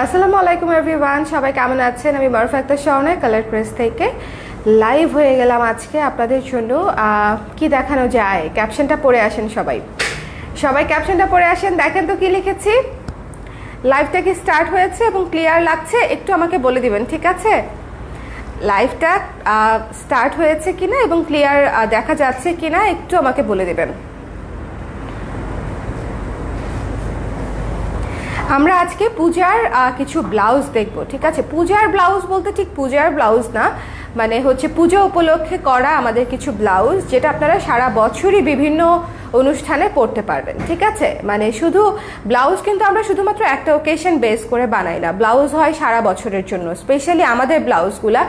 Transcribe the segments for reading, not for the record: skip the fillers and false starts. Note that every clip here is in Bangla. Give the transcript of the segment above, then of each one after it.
আসসালামু আলাইকুম এভরিওয়ান, সবাই কেমন আছেন? আমি মারুফা আক্তার শাওনা কালার প্রেস থেকে লাইভ হয়ে গেলাম আজকে আপনাদের জন্য। কি দেখানো যায়, ক্যাপশনটা পড়ে আসেন সবাই। সবাই ক্যাপশনটা পড়ে আসেন, দেখেন তো কি লিখেছি। লাইভটা কি স্টার্ট হয়েছে এবং ক্লিয়ার লাগছে একটু আমাকে বলে দিবেন, ঠিক আছে? লাইভটা স্টার্ট হয়েছে কিনা এবং ক্লিয়ার দেখা যাচ্ছে কিনা একটু আমাকে বলে দিবেন। আমরা আজকে পূজার কিছু ব্লাউজ দেখব, ঠিক আছে? পূজার ব্লাউজ বলতে ঠিক পূজার ব্লাউজ না, মানে হচ্ছে পুজো উপলক্ষে করা আমাদের কিছু ব্লাউজ, যেটা আপনারা সারা বছরই বিভিন্ন অনুষ্ঠানে পরতে পারবেন, ঠিক আছে? মানে শুধু ব্লাউজ কিন্তু আমরা শুধুমাত্র একটা ওকেশন বেস করে বানাই না, ব্লাউজ হয় সারা বছরের জন্য। স্পেশালি আমাদের ব্লাউজগুলা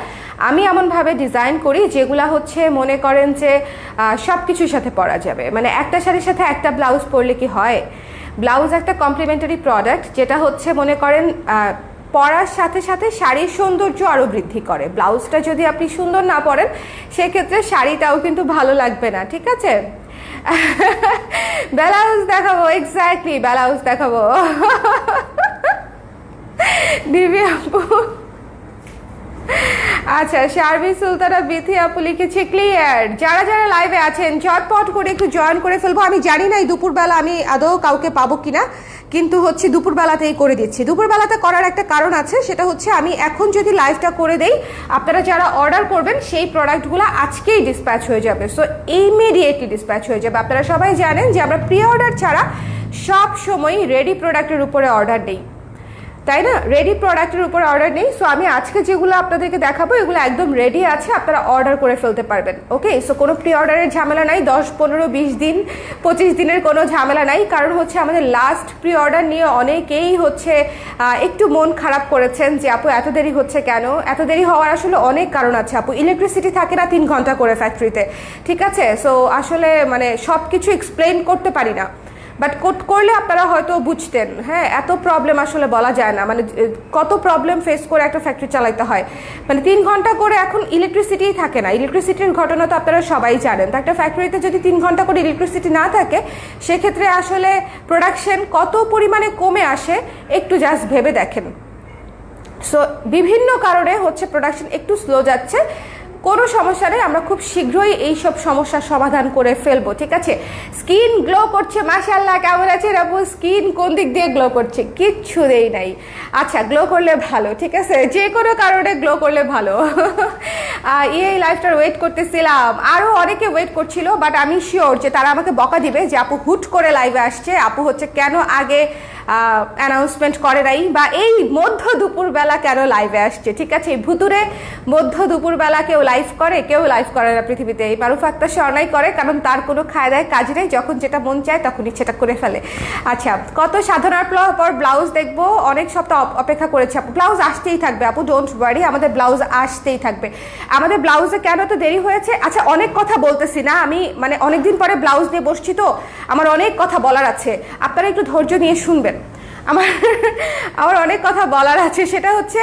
আমি এমনভাবে ডিজাইন করি যেগুলা হচ্ছে মনে করেন যে সব কিছুর সাথে পরা যাবে। মানে একটা শাড়ির সাথে একটা ব্লাউজ পরলে কি হয়? ব্লাউজ একটা কমপ্লিমেন্টারি প্রোডাক্ট, যেটা হচ্ছে মনে করেন পরার সাথে সাথে শাড়ির সৌন্দর্য আরও বৃদ্ধি করে। ব্লাউজটা যদি আপনি সুন্দর না পরেন সেক্ষেত্রে শাড়িটাও কিন্তু ভালো লাগবে না, ঠিক আছে? ব্লাউজ দেখাবো, এক্স্যাক্টলি ব্লাউজ দেখাবো। দিবি আপু, আচ্ছা। শারবি সুলতানা বিথি আপু লিখেছে ক্লিয়ার। যারা যারা লাইভে আছেন ঝটপট করে একটু জয়েন করে ফেলবো। আমি জানি না এই দুপুরবেলা আমি আদৌ কাউকে পাবো কিনা, কিন্তু হচ্ছে দুপুরবেলাতেই করে দিচ্ছি। দুপুরবেলাতে করার একটা কারণ আছে, সেটা হচ্ছে আমি এখন যদি লাইভটা করে দেই, আপনারা যারা অর্ডার করবেন সেই প্রোডাক্টগুলো আজকেই ডিসপ্যাচ হয়ে যাবে। সো ইমিডিয়েটলি ডিসপ্যাচ হয়ে যাবে। আপনারা সবাই জানেন যে আমরা প্রি অর্ডার ছাড়া সব সময় রেডি প্রোডাক্টের উপরে অর্ডার দিই, তাই না? রেডি প্রোডাক্টের উপর অর্ডার নেই। সো আমি আজকে যেগুলো আপনাদেরকে দেখাবো এগুলো একদম রেডি আছে, আপনারা অর্ডার করে ফেলতে পারবেন। ওকে, সো কোনো প্রি অর্ডারের ঝামেলা নাই, 10, 15, 20 দিন, 25 দিনের কোনো ঝামেলা নাই। কারণ হচ্ছে আমাদের লাস্ট প্রি অর্ডার নিয়ে অনেকেই হচ্ছে একটু মন খারাপ করেছেন যে আপু এত দেরি হচ্ছে কেন। এত দেরি হওয়ার আসলে অনেক কারণ আছে আপু। ইলেকট্রিসিটি থাকে না 3 ঘন্টা করে ফ্যাক্টরিতে, ঠিক আছে? সো আসলে মানে সব কিছু এক্সপ্লেন করতে পারি না, বাট করলে আপনারা হয়তো বুঝতেন। হ্যাঁ, এত প্রবলেম আসলে বলা যায় না, মানে কত প্রবলেম ফেস করে একটা ফ্যাক্টরি চালাইতে হয়। মানে 3 ঘন্টা করে এখন ইলেকট্রিসিটিই থাকে না। ইলেকট্রিসিটির ঘটনা তো আপনারা সবাই জানেন। তো একটা ফ্যাক্টরিতে যদি 3 ঘন্টা করে ইলেকট্রিসিটি না থাকে, সেক্ষেত্রে আসলে প্রোডাকশন কত পরিমাণে কমে আসে একটু জাস্ট ভেবে দেখেন। সো বিভিন্ন কারণে হচ্ছে প্রোডাকশন একটু স্লো যাচ্ছে। কোনো সমস্যা নেই, আমরা খুব শীঘ্রই এইসব সমস্যার সমাধান করে ফেলবো, ঠিক আছে? স্কিন গ্লো করছে, মাশাআল্লাহ। কেমন আছে আপু? স্কিন কোন দিক দিয়ে গ্লো করছে? কিচ্ছু দেই নাই। আচ্ছা, গ্লো করলে ভালো, ঠিক আছে? যে কোনো কারণে গ্লো করলে ভালো। এই লাইফটার ওয়েট করতেছিলাম, আরও অনেকে ওয়েট করছিল, বাট আমি শিওর যে তারা আমাকে বকা দিবে যে আপু হুট করে লাইভে আসছে, আপু হচ্ছে কেন আগে অ্যানাউন্সমেন্ট করে নাই, বা এই মধ্য দুপুরবেলা কেন লাইভে আসছে, ঠিক আছে? এই ভুতুরে মধ্য দুপুরবেলা কেউ লাইভ করে? কেউ লাইভ করে না পৃথিবীতে। এই মারুফা আক্তার শাওনাই করে, কারণ তার কোনো খায় দায় কাজ নেই। যখন যেটা মন চায় তখনই সেটা করে ফেলে। আচ্ছা, কত সাধনার পর ব্লাউজ দেখবো। অনেক সপ্তাহ অপেক্ষা করেছে আপু। ব্লাউজ আসতেই থাকবে আপু, ডোন্ট ওয়ারি, আমাদের ব্লাউজ আসতেই থাকবে। আমাদের ব্লাউজে কেন তো দেরি হয়েছে? আচ্ছা, অনেক কথা বলতেছি না আমি, মানে অনেকদিন পরে ব্লাউজ নিয়ে বসছি তো আমার অনেক কথা বলার আছে, আপনারা একটু ধৈর্য নিয়ে শুনবেন। আমার অনেক কথা বলার আছে। সেটা হচ্ছে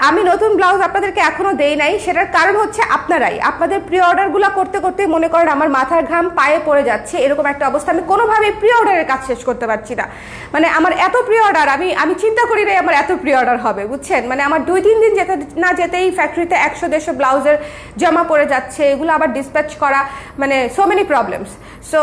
আমি নতুন ব্লাউজ আপনাদেরকে এখনো দেই নাই। সেটার কারণ হচ্ছে আপনারাই। আপনাদের প্রি অর্ডারগুলো করতে করতে মনে করেন আমার মাথার ঘাম পায়ে পড়ে যাচ্ছে, এরকম একটা অবস্থা। আমি কোনোভাবেই প্রি অর্ডারের কাজ শেষ করতে পারছি না। মানে আমার এত প্রি অর্ডার, আমি চিন্তা করি নাই আমার এত প্রি অর্ডার হবে, বুঝছেন? মানে আমার 2-3 দিন যেতে না যেতেই ফ্যাক্টরিতে 100-150 ব্লাউজের জমা পড়ে যাচ্ছে, এগুলো আবার ডিসপ্যাচ করা, মানে সো মেনি প্রবলেমস। সো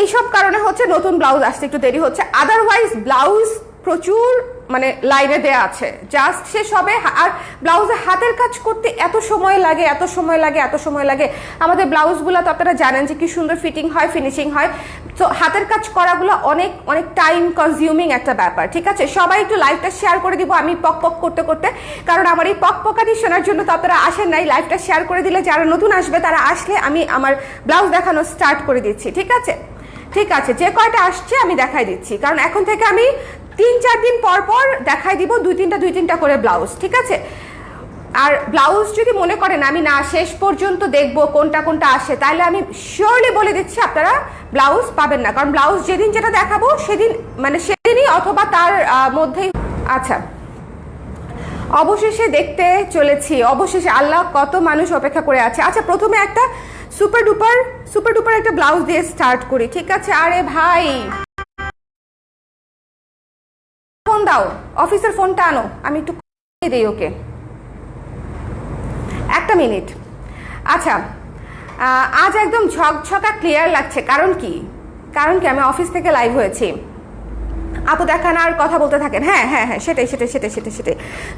এইসব কারণে হচ্ছে নতুন ব্লাউজ আসতে একটু দেরি হচ্ছে। আদারওয়াইজ ব্লাউজ প্রচুর মানে লাইনে দেয়া আছে, জাস্ট শেষ হবে। আর ব্লাউজে হাতের কাজ করতে এত সময় লাগে, এত সময় লাগে, এত সময় লাগে। আমাদের ব্লাউজগুলো তো আপনারা জানেন যে কি সুন্দর ফিটিং হয়, ফিনিশিং হয়। তো হাতের কাজ করাগুলো অনেক অনেক টাইম কনজিউমিং একটা ব্যাপার, ঠিক আছে? সবাই একটু লাইভটা শেয়ার করে দিব আমি পক পক করতে করতে, কারণ আমার এই পক পকানি শোনার জন্য তো আপনারা আসেন নাই। লাইভটা শেয়ার করে দিলে যারা নতুন আসবে তারা আসলে আমি আমার ব্লাউজ দেখানো স্টার্ট করে দিচ্ছি, ঠিক আছে? ঠিক আছে, যে কয়টা আসছে আমি দেখাই দিচ্ছি, কারণ এখন থেকে আমি 3-4 দিন পর পর দেখাই দিব 2-3টা করে ব্লাউজ, ঠিক আছে? আর ব্লাউজ যদি মনে করেন আমি না শেষ পর্যন্ত দেখবো কোনটা কোনটা আসে, তাহলে আমি শিওরলি বলে দিচ্ছি আপনারা ব্লাউজ পাবেন না। কারণ ব্লাউজ যেদিন যেটা দেখাবো সেদিন, মানে সেদিনই অথবা তার মধ্যেই। আচ্ছা, অবশেষে দেখতে চলেছি, অবশেষে। আল্লাহ, কত মানুষ অপেক্ষা করে আছে। আচ্ছা, প্রথমে একটা সুপার ডুপার একটা ব্লাউজ দিয়ে স্টার্ট করি, ঠিক আছে? আরে ভাই, দাও, অফিসের ফোনটা আনো, আমি একটু দিই ওকে, একটা মিনিট। আচ্ছা, আজ একদম ঝকঝকা ক্লিয়ার লাগছে, কারণ কি আমি অফিস থেকে লাইভ হয়েছি। আপু দেখান আর কথা বলতে থাকেন। হ্যাঁ হ্যাঁ হ্যাঁ, সেটাই।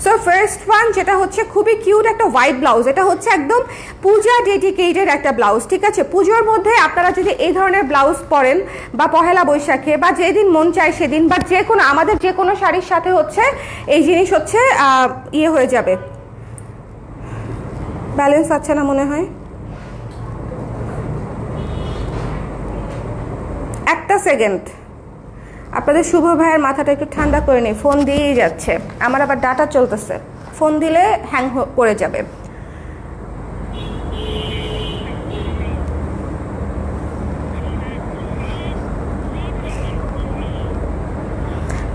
সো ফার্স্ট ওয়ান যেটা হচ্ছে খুবই কিউট একটা হোয়াইট ব্লাউজ, এটা হচ্ছে একদম পূজা ডেডিকেটেড একটা ব্লাউজ, ঠিক আছে। পুজোর মধ্যে আপনারা যদি এই ধরনের ব্লাউজ পরেন বা পহেলা বৈশাখে বা যেদিন মন চায় সেদিন বা যে কোনো আমাদের যে কোনো শাড়ির সাথে হচ্ছে এই জিনিস হচ্ছে ইয়ে হয়ে যাবে। ব্যালেন্স আছে না মনে হয়, একটা সেকেন্ড। আপনাদের শুভ ভাইয়ের মাথাটা একটু ঠান্ডা করে নিই, ফোন দিয়েই যাচ্ছে, আমার আবার ডাটা চলতেছে, ফোন দিলে হ্যাং করে যাবে।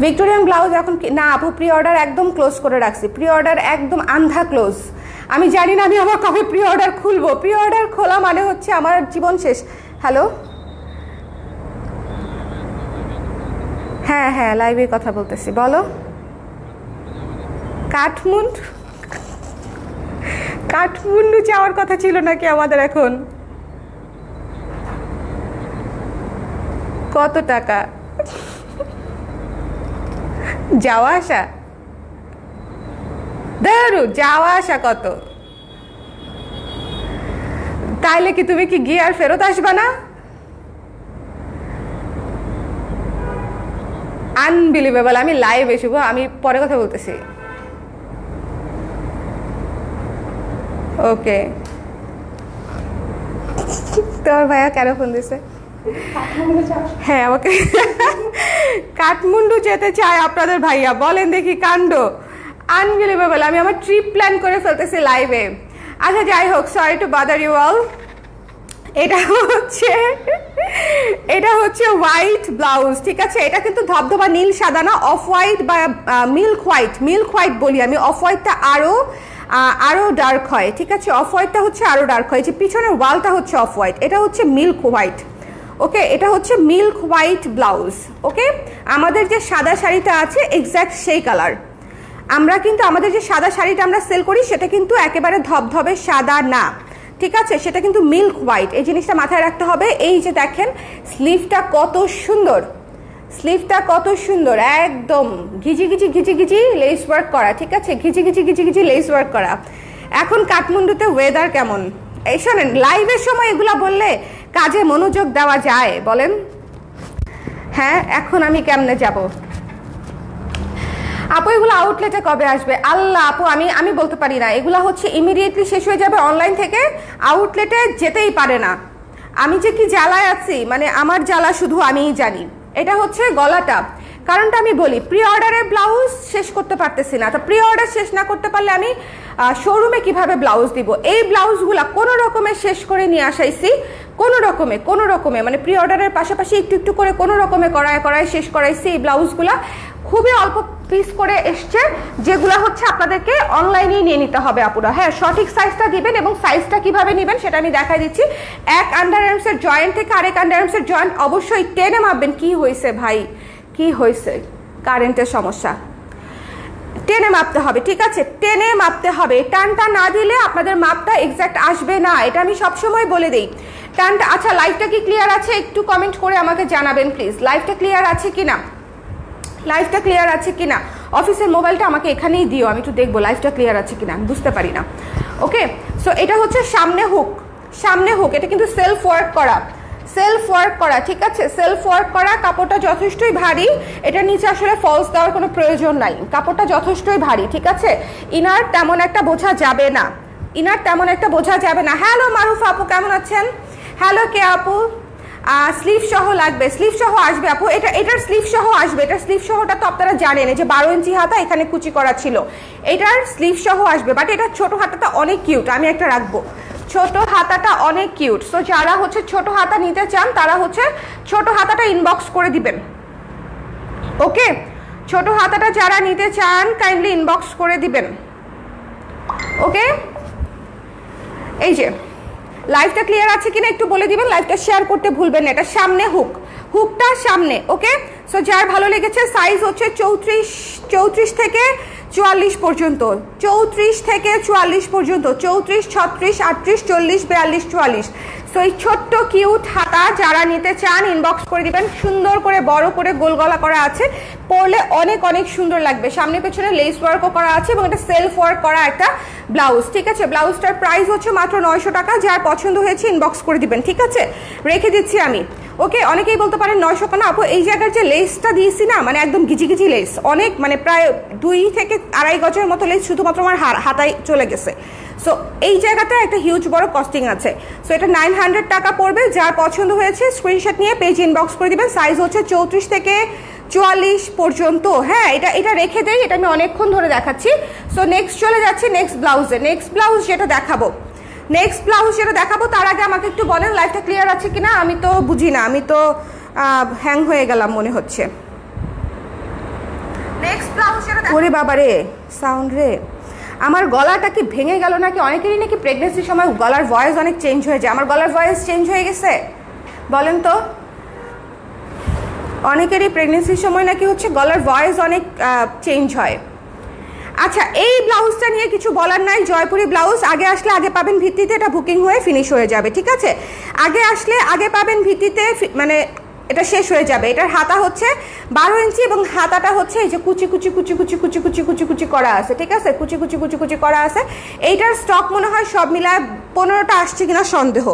ভিক্টোরিয়ান ব্লাউজ এখন না আপু, প্রি অর্ডার একদম ক্লোজ করে রাখছি, প্রি অর্ডার একদম আন্ধা ক্লোজ। আমি জানি না আমি আমার কবে প্রি অর্ডার খুলবো, প্রি অর্ডার খোলা মানে হচ্ছে আমার জীবন শেষ। হ্যালো, হ্যাঁ হ্যাঁ লাইভে কথা বলতেছি, বলো। কাঠমান্ডু যাওয়ার কথা ছিল নাকি আমাদের এখন? কত টাকা যাওয়া আসা? ধরু যাওয়া আসা কত? তাইলে কি তুমি কি গিয়ে আর ফেরত আসবা না? আনবিলিভেবল। আমি লাইভে শুভ, আমি পরে কথা বলতেছি। ওকে, তোর ভাইয়া কেন ফোন দিছে? হ্যাঁ আমাকে কাঠমান্ডু যেতে চায় আপনাদের ভাইয়া, বলেন দেখি কাণ্ড। আনবিলিভেবল, আমি আমার ট্রিপ প্ল্যান করে ফেলতেছি লাইভে। আচ্ছা যাই হোক, sorry to bother you all. এটা হচ্ছে হোয়াইট ব্লাউজ, ঠিক আছে। এটা কিন্তু ধবধবা নীল সাদা না, অফ হোয়াইট বা মিল্ক হোয়াইট বলি আমি। অফ হোয়াইটটা আরো ডার্ক হয়, ঠিক আছে। অফ হোয়াইটটা হচ্ছে আরো ডার্ক হয়, যে পিছনের ওয়ালটা হচ্ছে অফ হোয়াইট, এটা হচ্ছে মিল্ক হোয়াইট। ওকে, এটা হচ্ছে মিল্ক হোয়াইট ব্লাউজ। ওকে, আমাদের যে সাদা শাড়িটা আছে এক্স্যাক্ট সেই কালার। আমরা কিন্তু আমাদের যে সাদা শাড়িটা আমরা সেল করি সেটা কিন্তু একেবারে ধবধবে সাদা না, ঠিক আছে, সেটা কিন্তু মিল্ক হোয়াইট। এই জিনিসটা মাথায় রাখতে হবে। এই যে দেখেন স্লিভটা কত সুন্দর, একদম ঘিজি লেস ওয়ার্ক করা, ঠিক আছে, ঘিজি লেস ওয়ার্ক করা। এখন কাঠমান্ডুতে ওয়েদার কেমন? এই শোনেন, লাইভের সময় এগুলা বললে কাজে মনোযোগ দেওয়া যায় বলেন? হ্যাঁ, এখন আমি কেমনে যাব? আপু এগুলো আউটলেটে কবে আসবে? আল্লাহ আপু, আমি বলতে পারি না। এগুলো হচ্ছে ইমিডিয়েটলি শেষ হয়ে যাবে অনলাইন থেকে, আউটলেটে যেতেই পারে না। আমি যে কি জ্বালায় আছি, মানে আমার জ্বালা শুধু আমিই জানি। এটা হচ্ছে গলাটা, কারণটা আমি বলি, প্রি অর্ডারের ব্লাউজ শেষ করতে পারতেছি না। তো প্রি অর্ডার শেষ না করতে পারলে আমি শোরুমে কিভাবে ব্লাউজ দিব? এই ব্লাউজগুলা কোনো রকমে শেষ করে নিয়ে আসাইছি, কোনো রকমে মানে প্রি অর্ডারের পাশাপাশি একটু করে কোনো রকমে করায় শেষ করাইছি। এই ব্লাউজগুলা খুবই অল্প পিস করে এসছে, যেগুলো হচ্ছে আপনাদেরকে অনলাইনেই নিয়ে নিতে হবে আপুরা। হ্যাঁ, সঠিক সাইজটা দিবেন, এবং সাইজটা কিভাবে নেবেন সেটা আমি দেখাই দিচ্ছি। এক আন্ডারআর্মসের জয়েন্ট থেকে আরেক আন্ডারআর্মসের জয়েন্ট অবশ্যই টেনে মাপবেন। কি হয়েছে ভাই, কি হয়েছে? কারেন্টের সমস্যা, টেনে মাপতে হবে, ঠিক আছে, টেনে মাপতে হবে। টানটা না দিলে আপনাদের মাপটা এক্স্যাক্ট আসবে না, এটা আমি সবসময় বলে দিই। টানটা, আচ্ছা লাইভটা কি ক্লিয়ার আছে? একটু কমেন্ট করে আমাকে জানাবেন প্লিজ, লাইভটা ক্লিয়ার আছে কিনা। অফিসের মোবাইলটা আমাকে এখানেই দিও, আমি একটু দেখবো লাইভটা ক্লিয়ার আছে কিনা, আমি বুঝতে পারি না। ওকে, সো এটা হচ্ছে সামনে হুক, এটা কিন্তু সেলফ ওয়ার্ক করা, ঠিক আছে, সেলফ ওয়ার্ক করা। কাপড়টা যথেষ্টই ভারী, এটা নিচে আসলে ফলস দেওয়ার কোনো প্রয়োজন নাই, কাপড়টা যথেষ্টই ভারী, ঠিক আছে। ইনার তেমন একটা বোঝা যাবে না। হ্যালো মারুফ আপু, কেমন আছেন? হ্যালো কে আপু? স্লিভ সহ লাগবে, স্লিভ সহ আসবে আপু। এটার স্লিভ সহ আসবে, এটার স্লিভ সহটা তো আপনারা জানেন, এই যে 12 ইঞ্চি হাতা এখানে কুচি করা ছিল, এটার স্লিভ সহ আসবে। বাট এটার ছোট হাতাটা অনেক কিউট, আমি একটা রাখবো, ছোট হাতাটা অনেক কিউট। সো যারা হচ্ছে ছোট হাতা নিতে চান তারা হচ্ছে ছোট হাতাটা ইনবক্স করে দিবেন। ওকে, ছোট হাতাটা যারা নিতে চান কাইন্ডলি ইনবক্স করে দিবেন। ওকে, এই যে লাইভটা ক্লিয়ার আছে কিনা একটু বলে দিবেন, লাইভটা শেয়ার করতে ভুলবেন না। এটা সামনে হুকটা সামনে। ওকে, সো যার ভালো লেগেছে সাইজ হচ্ছে 34 থেকে 44 পর্যন্ত, 34 থেকে 44 পর্যন্ত, 34, 36, 38, 40, 42, 44। সো এই ছোট্ট কিউট হাতা যারা নিতে চান ইনবক্স করে দিবেন। সুন্দর করে বড় করে গোল গলা করা আছে, পরলে অনেক অনেক সুন্দর লাগবে। সামনে পেছনে লেস ওয়ার্কও করা আছে এবং এটা সেলফ ওয়ার্ক করা একটা ব্লাউজ, ঠিক আছে। ব্লাউজটার প্রাইস হচ্ছে মাত্র 900 টাকা। যার পছন্দ হয়েছে ইনবক্স করে দিবেন, ঠিক আছে, রেখে দিচ্ছি আমি। ওকে, অনেকেই বলতে পারেন 900 কেন আপু, এই জায়গার যে লেসটা দিয়েছি না, মানে একদম গিজি লেস, অনেক মানে প্রায় 2 থেকে 2.5 গজের মতো লেস শুধুমাত্র আমার হাতায় চলে গেছে। সো এই জায়গাটা একটা হিউজ বড় কস্টিং আছে। সো এটা 900 টাকা পড়বে। যার পছন্দ হয়েছে স্ক্রিনশট নিয়ে পেজ ইনবক্স করে দিবেন। সাইজ হচ্ছে 34 থেকে 44 পর্যন্ত। হ্যাঁ, এটা রেখে দেই, এটা আমি অনেকক্ষণ ধরে দেখাচ্ছি। সো নেক্সট চলে যাচ্ছে নেক্সট ব্লাউজে। নেক্সট ব্লাউজ যেটা দেখাবো তার আগে আমাকে একটু বলেন লাইভটা ক্লিয়ার আছে কিনা। আমি তো বুঝি না, আমি তো হ্যাং হয়ে গেলাম মনে হচ্ছে। নেক্সট ব্লাউজ যেটা ওরে বাবা রে, সাউন্ড রে, আমার গলাটা কি ভেঙে গেল নাকি? অনেকেরই নাকি প্রেগনেন্সির সময় গলার ভয়েস অনেক চেঞ্জ হয়ে যায়। আমার গলার ভয়েস চেঞ্জ হয়ে গেছে বলেন তো? অনেকেরই প্রেগনেন্সির সময় নাকি হচ্ছে গলার ভয়েস অনেক চেঞ্জ হয়। আচ্ছা, এই ব্লাউজটা নিয়ে কিছু বলার নাই। জয়পুরি ব্লাউজ, আগে আসলে আগে পাবেন ভিত্তিতে, এটা বুকিং হয়ে ফিনিশ হয়ে যাবে, ঠিক আছে। আগে আসলে আগে পাবেন ভিত্তিতে, মানে এটা শেষ হয়ে যাবে। এটার হাতা হচ্ছে 12 ইঞ্চি এবং হাতাটা হচ্ছে এই যে কুচি কুচি করা আছে, ঠিক আছে, কুচি করা আছে। এইটার স্টক মনে হয় সব মিলায় 15টা আসছে কিনা সন্দেহ।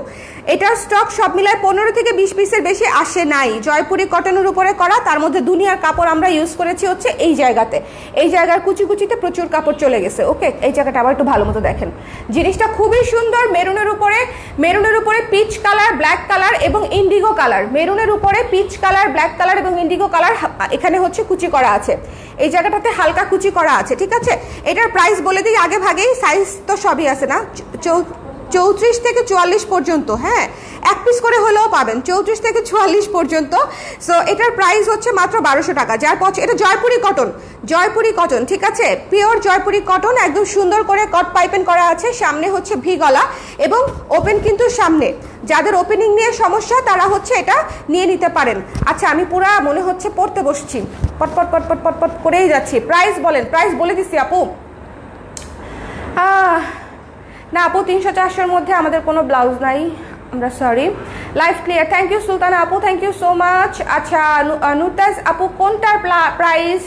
এটার স্টক সব মিলায় 15 থেকে 20 পিসের বেশি আসে নাই। জয়পুরি কটনের উপরে করা, তার মধ্যে দুনিয়ার কাপড় আমরা ইউজ করেছি হচ্ছে এই জায়গাতে। এই জায়গার কুচিতে প্রচুর কাপড় চলে গেছে। ওকে, এই জায়গাটা আবার একটু ভালো মতো দেখেন। জিনিসটা খুবই সুন্দর, মেরুনের উপরে পিচ কালার, ব্ল্যাক কালার এবং ইন্ডিগো কালার। মেরুনের উপরে পিচ কালার, ব্ল্যাক কালার এবং ইন্ডিগো কালার, এখানে হচ্ছে কুচি করা আছে। এই জায়গাটাতে হালকা কুচি করা আছে, ঠিক আছে। এটার প্রাইস বলে দিই আগে ভাগেই, সাইজ তো সবই আছে না, 34 থেকে 44 পর্যন্ত। হ্যাঁ, এক পিস করে হলেও পাবেন 34 থেকে 44 পর্যন্ত। সো এটার প্রাইস হচ্ছে মাত্র 1200 টাকা। যার এটা জয়পুরি কটন, ঠিক আছে, পিওর জয়পুরি কটন, একদম সুন্দর করে কট পাইপেন করা আছে। সামনে হচ্ছে ভি গলা এবং ওপেন কিন্তু সামনে। যাদের ওপেনিং নিয়ে সমস্যা তারা হচ্ছে এটা নিয়ে নিতে পারেন। আচ্ছা, আমি পুরা মনে হচ্ছে পড়তে বসছি, পট করেই যাচ্ছি। প্রাইস বলেন, প্রাইস বলে দিচ্ছি আপু। না আপু, 300-400-র মধ্যে আমাদের কোনো ব্লাউজ নাই, আমরা sorry. Live clear, thank you Sultana আপু, থ্যাংক ইউ সো মাচ। আচ্ছা, নুতাজ আপু কোনটার প্রাইস,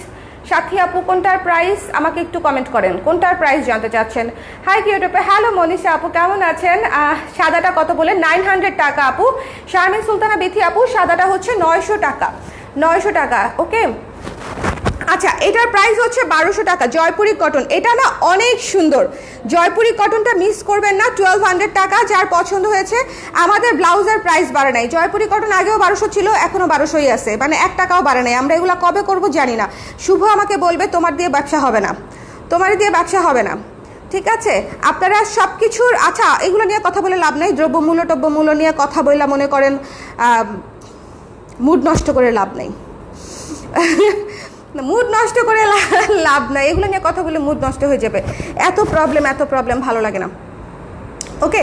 সাথী আপু কোনটার প্রাইস, আমাকে একটু কমেন্ট করেন কোনটার প্রাইস জানতে চাচ্ছেন। হাই কিউটিউবে, হ্যালো মনীষা আপু, কেমন আছেন? সাদাটা কত বলে? 900 টাকা আপু। শারমিন সুলতানা বিথি আপু, সাদাটা হচ্ছে 900 টাকা, 900 টাকা। ওকে, আচ্ছা, এটার প্রাইস হচ্ছে 1200 টাকা। জয়পুরি কটন, এটা না অনেক সুন্দর। জয়পুরি কটনটা মিস করবেন না, 1200 টাকা। যার পছন্দ হয়েছে, আমাদের ব্লাউজের প্রাইস বাড়ে নাই। জয়পুরি কটন আগেও 1200 ছিল, এখনো 1200ই আছে, মানে 1 টাকাও বাড়ে নাই। আমরা এগুলো কবে করব জানি না। শুভ আমাকে বলবে তোমার দিয়ে ব্যবসা হবে না, ঠিক আছে। আপনারা সব কিছুর, আচ্ছা এগুলো নিয়ে কথা বলে লাভ নাই, দ্রব্যমূল্য নিয়ে কথা বললে মনে করেন মুড নষ্ট করে লাভ নাই। মুড নষ্ট করে লাভ নাই, এগুলো নিয়ে কথা বলে মুড নষ্ট হয়ে যাবে। এত প্রবলেম ভালো লাগে না। ওকে,